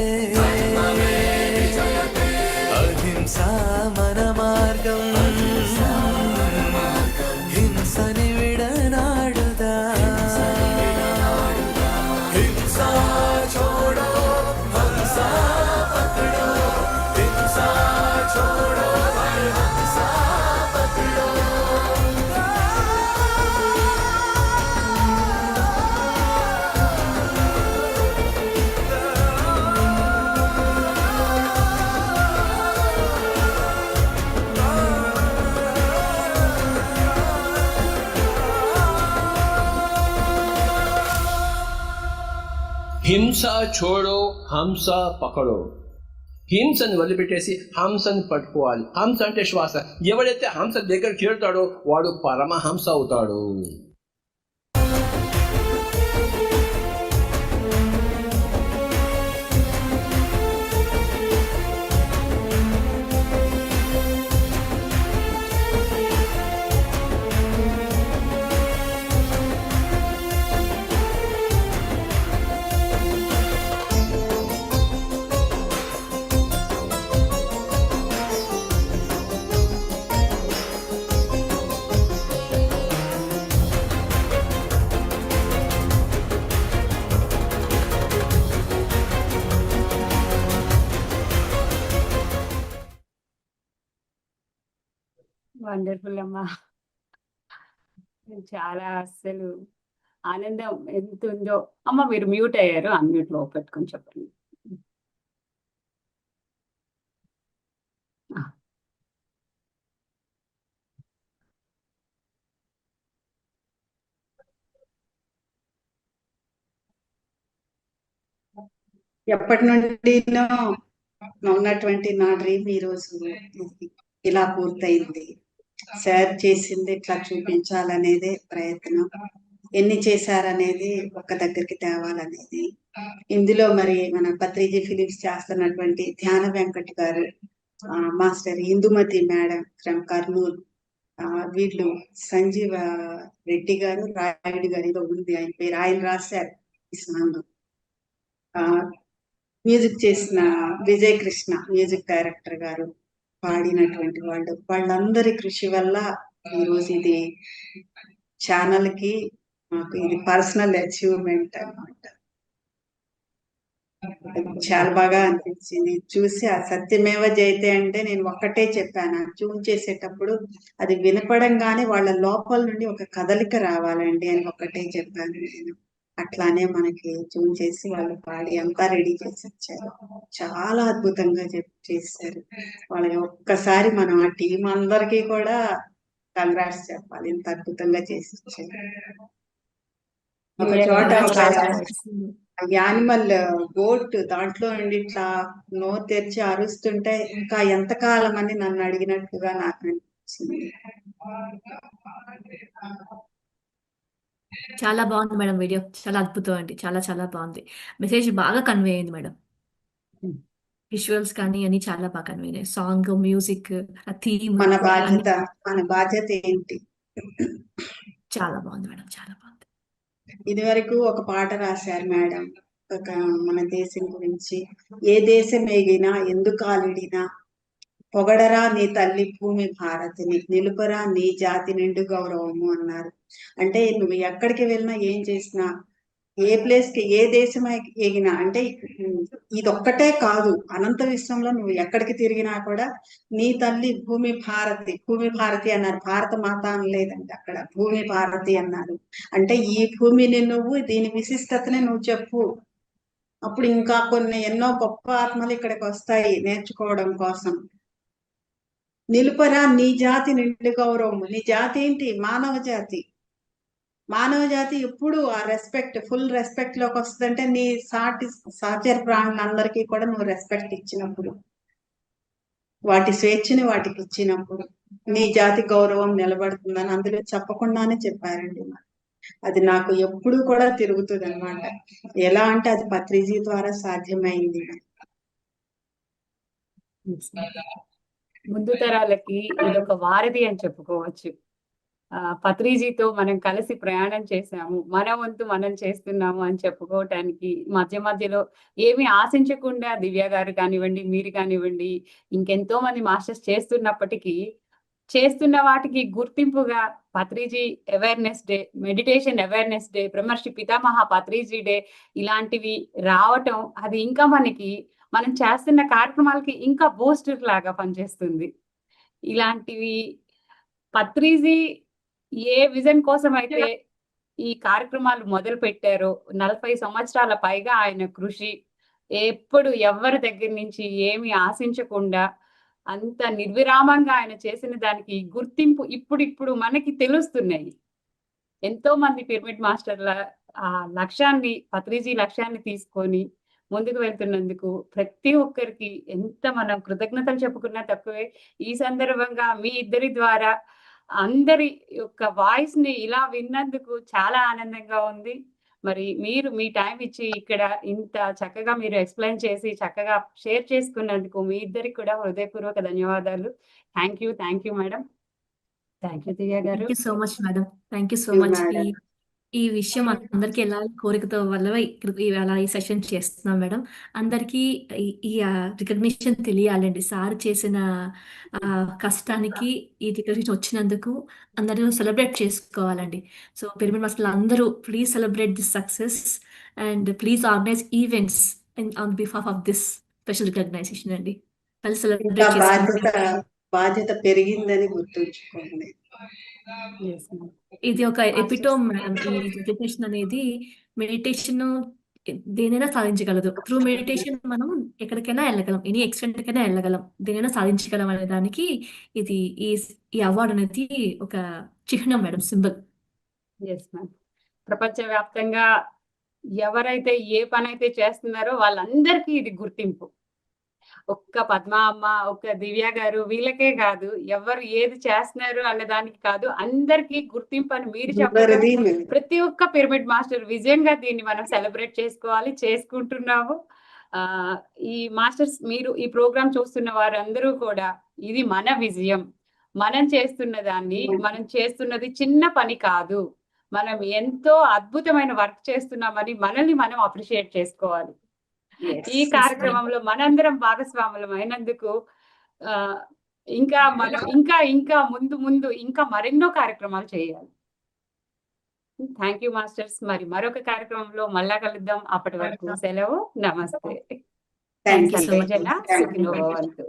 హింస छोड़ो హంస పకడో. హింసని వదిలిపెట్టేసి హంసని పట్టుకోవాలి. హంస అంటే శ్వాస. ఎవడైతే హంస దగ్గర చేరుతాడో వాడు పరమహంస అవుతాడు. వండర్ఫుల్ అమ్మా. చాలా అస్సలు ఆనందం ఎంత ఉందో. అమ్మ మీరు మ్యూట్ అయ్యారు, అన్మ్యూట్ లో పెట్టుకొని చెప్పండి. ఆ, ఎప్పటి నుండినో ఉన్నటువంటి నా డ్రీమ్ ఈ రోజు ఇలా పూర్తయింది. సార్ చేసింది ఇట్లా చూపించాలనేదే ప్రయత్నం. ఎన్ని చేశారనేది ఒక్క దగ్గరికి తేవాలనేది. ఇందులో మరి మన పత్రిజీ ఫిలిమ్స్ చేస్తున్నటువంటి ధ్యాన Venkat garu, master Indumathi madam from Kurnool, వీళ్ళు సంజీవ రెడ్డి గారు, రాయుడు గారు ఏదో ఉంది ఆయన పేరు, ఆయన రాశారు ఈ సాంగ్. మ్యూజిక్ చేసిన విజయ్ కృష్ణ మ్యూజిక్ డైరెక్టర్ గారు పాడినటువంటి వాళ్ళందరి కృషి వల్ల ఈరోజు ఇది ఛానల్ కి మాకు ఇది పర్సనల్ అచీవ్మెంట్ అన్నమాట. చాలా బాగా అనిపించింది చూసి. ఆ సత్యమేవ జయతే అంటే నేను ఒక్కటే చెప్పాను, ట్యూన్ చేసేటప్పుడు అది వినపడంగానే వాళ్ళ లోపల నుండి ఒక కదలిక రావాలండి అని ఒక్కటే చెప్పాను నేను. అట్లానే మనకి ట్యూన్ చేసి వాళ్ళు పాడి అంతా రెడీ చేసి వచ్చారు. చాలా అద్భుతంగా చేశారు. వాళ్ళ ఒక్కసారి మనం ఆ టీం అందరికీ కూడా కంగ్రాట్స్ చెప్పాలి, ఇంత అద్భుతంగా చేసి వచ్చారు. ఒక చోట యానిమల్ గోట్ దాంట్లో నుండి ఇట్లా నోరు తెరిచి అరుస్తుంటే ఇంకా ఎంతకాలం అని నన్ను అడిగినట్టుగా నాకు అనిపించింది. చాలా బాగుంది మేడం వీడియో. చాలా అద్భుతం అండి. చాలా చాలా బాగుంది. మెసేజ్ బాగా కన్వే అయింది మేడం. విజువల్స్ కానీ అన్ని చాలా బాగా కన్వే అయ్యాయి. సాంగ్, మ్యూజిక్, ఆ థీమ్ మన బాధ్యత ఏంటి? చాలా బాగుంది మేడం. చాలా బాగుంది. ఇది వరకు ఒక పాట రాశారు మేడం మన దేశం గురించి. ఏ దేశం ఎగినా ఎందుకు ఆలిడినా పొగడరా నీ తల్లి భూమి భారతిని, నిలుపరా నీ జాతి నిండు గౌరవము అన్నారు. అంటే నువ్వు ఎక్కడికి వెళ్ళినా ఏం చేసినా, ఏ ప్లేస్ కి ఏ దేశం ఎగినా, అంటే ఇదొక్కటే కాదు, అనంత విశ్వంలో నువ్వు ఎక్కడికి తిరిగినా కూడా నీ తల్లి భూమి భారతి, భూమి భారతి అన్నారు. భారత మాత అనలేదండి అక్కడ, భూమి భారతి అన్నారు. అంటే ఈ భూమిని నువ్వు, దీని విశిష్టతని నువ్వు చెప్పు. అప్పుడు ఇంకా ఎన్నో గొప్ప ఆత్మలు ఇక్కడికి వస్తాయి నేర్చుకోవడం కోసం. నిలుపరా నీ జాతి నిండు గౌరవము. నీ జాతి ఏంటి? మానవ జాతి. మానవ జాతి ఎప్పుడు ఆ రెస్పెక్ట్, ఫుల్ రెస్పెక్ట్ లోకి వస్తుందంటే నీ సహచర ప్రాణులందరికీ కూడా నువ్వు రెస్పెక్ట్ ఇచ్చినప్పుడు, వాటి స్వేచ్ఛని వాటికి ఇచ్చినప్పుడు నీ జాతి గౌరవం నిలబడుతుందని అందులో చెప్పకుండానే చెప్పారండి. అది నాకు ఎప్పుడు కూడా తిరుగుతుంది అనమాట. ఎలా అంటే అది పత్రిజీ ద్వారా సాధ్యమైంది. ముందు తరాలకి ఇదొక వారధి అని చెప్పుకోవచ్చు. పత్రిజీతో మనం కలిసి ప్రయాణం చేశాము, మన వంతు మనం చేస్తున్నాము అని చెప్పుకోవటానికి మధ్య మధ్యలో ఏమి ఆశించకుండా దివ్య గారు కానివ్వండి, మీరు కానివ్వండి, ఇంకెంతో మంది మాస్టర్స్ చేస్తున్నప్పటికీ చేస్తున్న వాటికి గుర్తింపుగా Patriji awareness day, meditation awareness day, బ్రహ్మర్షి పితామహ పత్రిజీ డే ఇలాంటివి రావటం, అది ఇంకా మనకి మనం చేస్తున్న కార్యక్రమాలకి ఇంకా బూస్టర్ లాగా పనిచేస్తుంది. ఇలాంటివి పత్రిజీ ఏ విజన్ కోసం అయితే ఈ కార్యక్రమాలు మొదలు పెట్టారో 40 సంవత్సరాల పైగా ఆయన కృషి, ఎప్పుడు ఎవరి దగ్గర నుంచి ఏమి ఆశించకుండా అంత నిర్విరామంగా ఆయన చేసిన దానికి గుర్తింపు ఇప్పుడిప్పుడు మనకి తెలుస్తున్నాయి. ఎంతో మంది పిరమిడ్ మాస్టర్ల ఆ లక్ష్యాన్ని పత్రిజీ లక్ష్యాన్ని తీసుకొని ముందుకు వెళ్తున్నందుకు ప్రతి ఒక్కరికి ఎంత మనం కృతజ్ఞతలు చెప్పుకున్నా తక్కువే. ఈ సందర్భంగా మీ ఇద్దరి ద్వారా అందరి యొక్క వాయిస్‌ని ఇలా విన్నందుకు చాలా ఆనందంగా ఉంది. మరి మీరు మీ టైం ఇచ్చి ఇక్కడ ఇంత చక్కగా మీరు ఎక్స్‌ప్లెయిన్ చేసి చక్కగా షేర్ చేసుకున్నందుకు మీ ఇద్దరికి కూడా హృదయపూర్వక ధన్యవాదాలు. Thank you madam. Thank you Divya గారు. Thank you so much madam. Thank you so You, much. madam. ఈ విషయం అందరికీ వెళ్ళాలి కోరికతో వల్ల ఇవాళ ఈ సెషన్ చేస్తున్నాం మేడం. అందరికీ ఈ రికగ్నిషన్ తెలియాలండి. సార్ చేసిన కష్టానికి ఈ రికగ్నిషన్ వచ్చినందుకు అందరూ సెలబ్రేట్ చేసుకోవాలండి. సో పిరమిడ్ మాస్టర్లు అందరూ please celebrate this success and please organise events on behalf of this special recognition అండి. కలిసి ఇంకా సెలబ్రేట్ బాధ్యత పెరిగిందని గుర్తుంచుకోండి. Yes, ma'am. ఇది ఒక ఎపిటోమ్ మేడం. ఈ రికగ్నిషన్ అనేది మెడిటేషన్ దేనైనా సాధించగలదు. త్రూ మెడిటేషన్ మనం ఎక్కడికైనా వెళ్ళగలం, ఎనీ ఎక్స్టెంట్ కైనా వెళ్ళగలం, దేనైనా సాధించగలం అనే దానికి ఇది ఈ అవార్డు అనేది ఒక చిహ్నం మేడం, సింబల్. Yes ma'am. ప్రపంచవ్యాప్తంగా ఎవరైతే ఏ పనైతే చేస్తున్నారో వాళ్ళందరికీ ఇది గుర్తింపు. ఒక్క పద్మ అమ్మ, ఒక్క దివ్య గారు వీళ్ళకే కాదు, ఎవరు ఏది చేస్తున్నారు అనే దానికి కాదు, అందరికీ గుర్తింపు అని మీరు చెప్పడం ఎవరిది ప్రతి ఒక్క పిరమిడ్ మాస్టర్ విజయంగా దీన్ని మనం సెలబ్రేట్ చేసుకోవాలి, చేసుకుంటున్నాము. ఈ మాస్టర్స్ మీరు ఈ ప్రోగ్రామ్ చూస్తున్న వారందరూ కూడా ఇది మన విజయం. మనం చేస్తున్నది చిన్న పని కాదు, మనం ఎంతో అద్భుతమైన వర్క్ చేస్తున్నామని మనల్ని మనం అప్రిషియేట్ చేసుకోవాలి. ఈ కార్యక్రమంలో మనందరం భాగస్వాములం అయినందుకు ఇంకా మనం ఇంకా ముందు ఇంకా మరెన్నో కార్యక్రమాలు చేయాలి. Thank you masters. మరి మరొక కార్యక్రమంలో మళ్ళా కలుద్దాం. అప్పటి వరకు సెలవు. నమస్తే. Thank you. సర్వే జన సుఖినో భవంతు.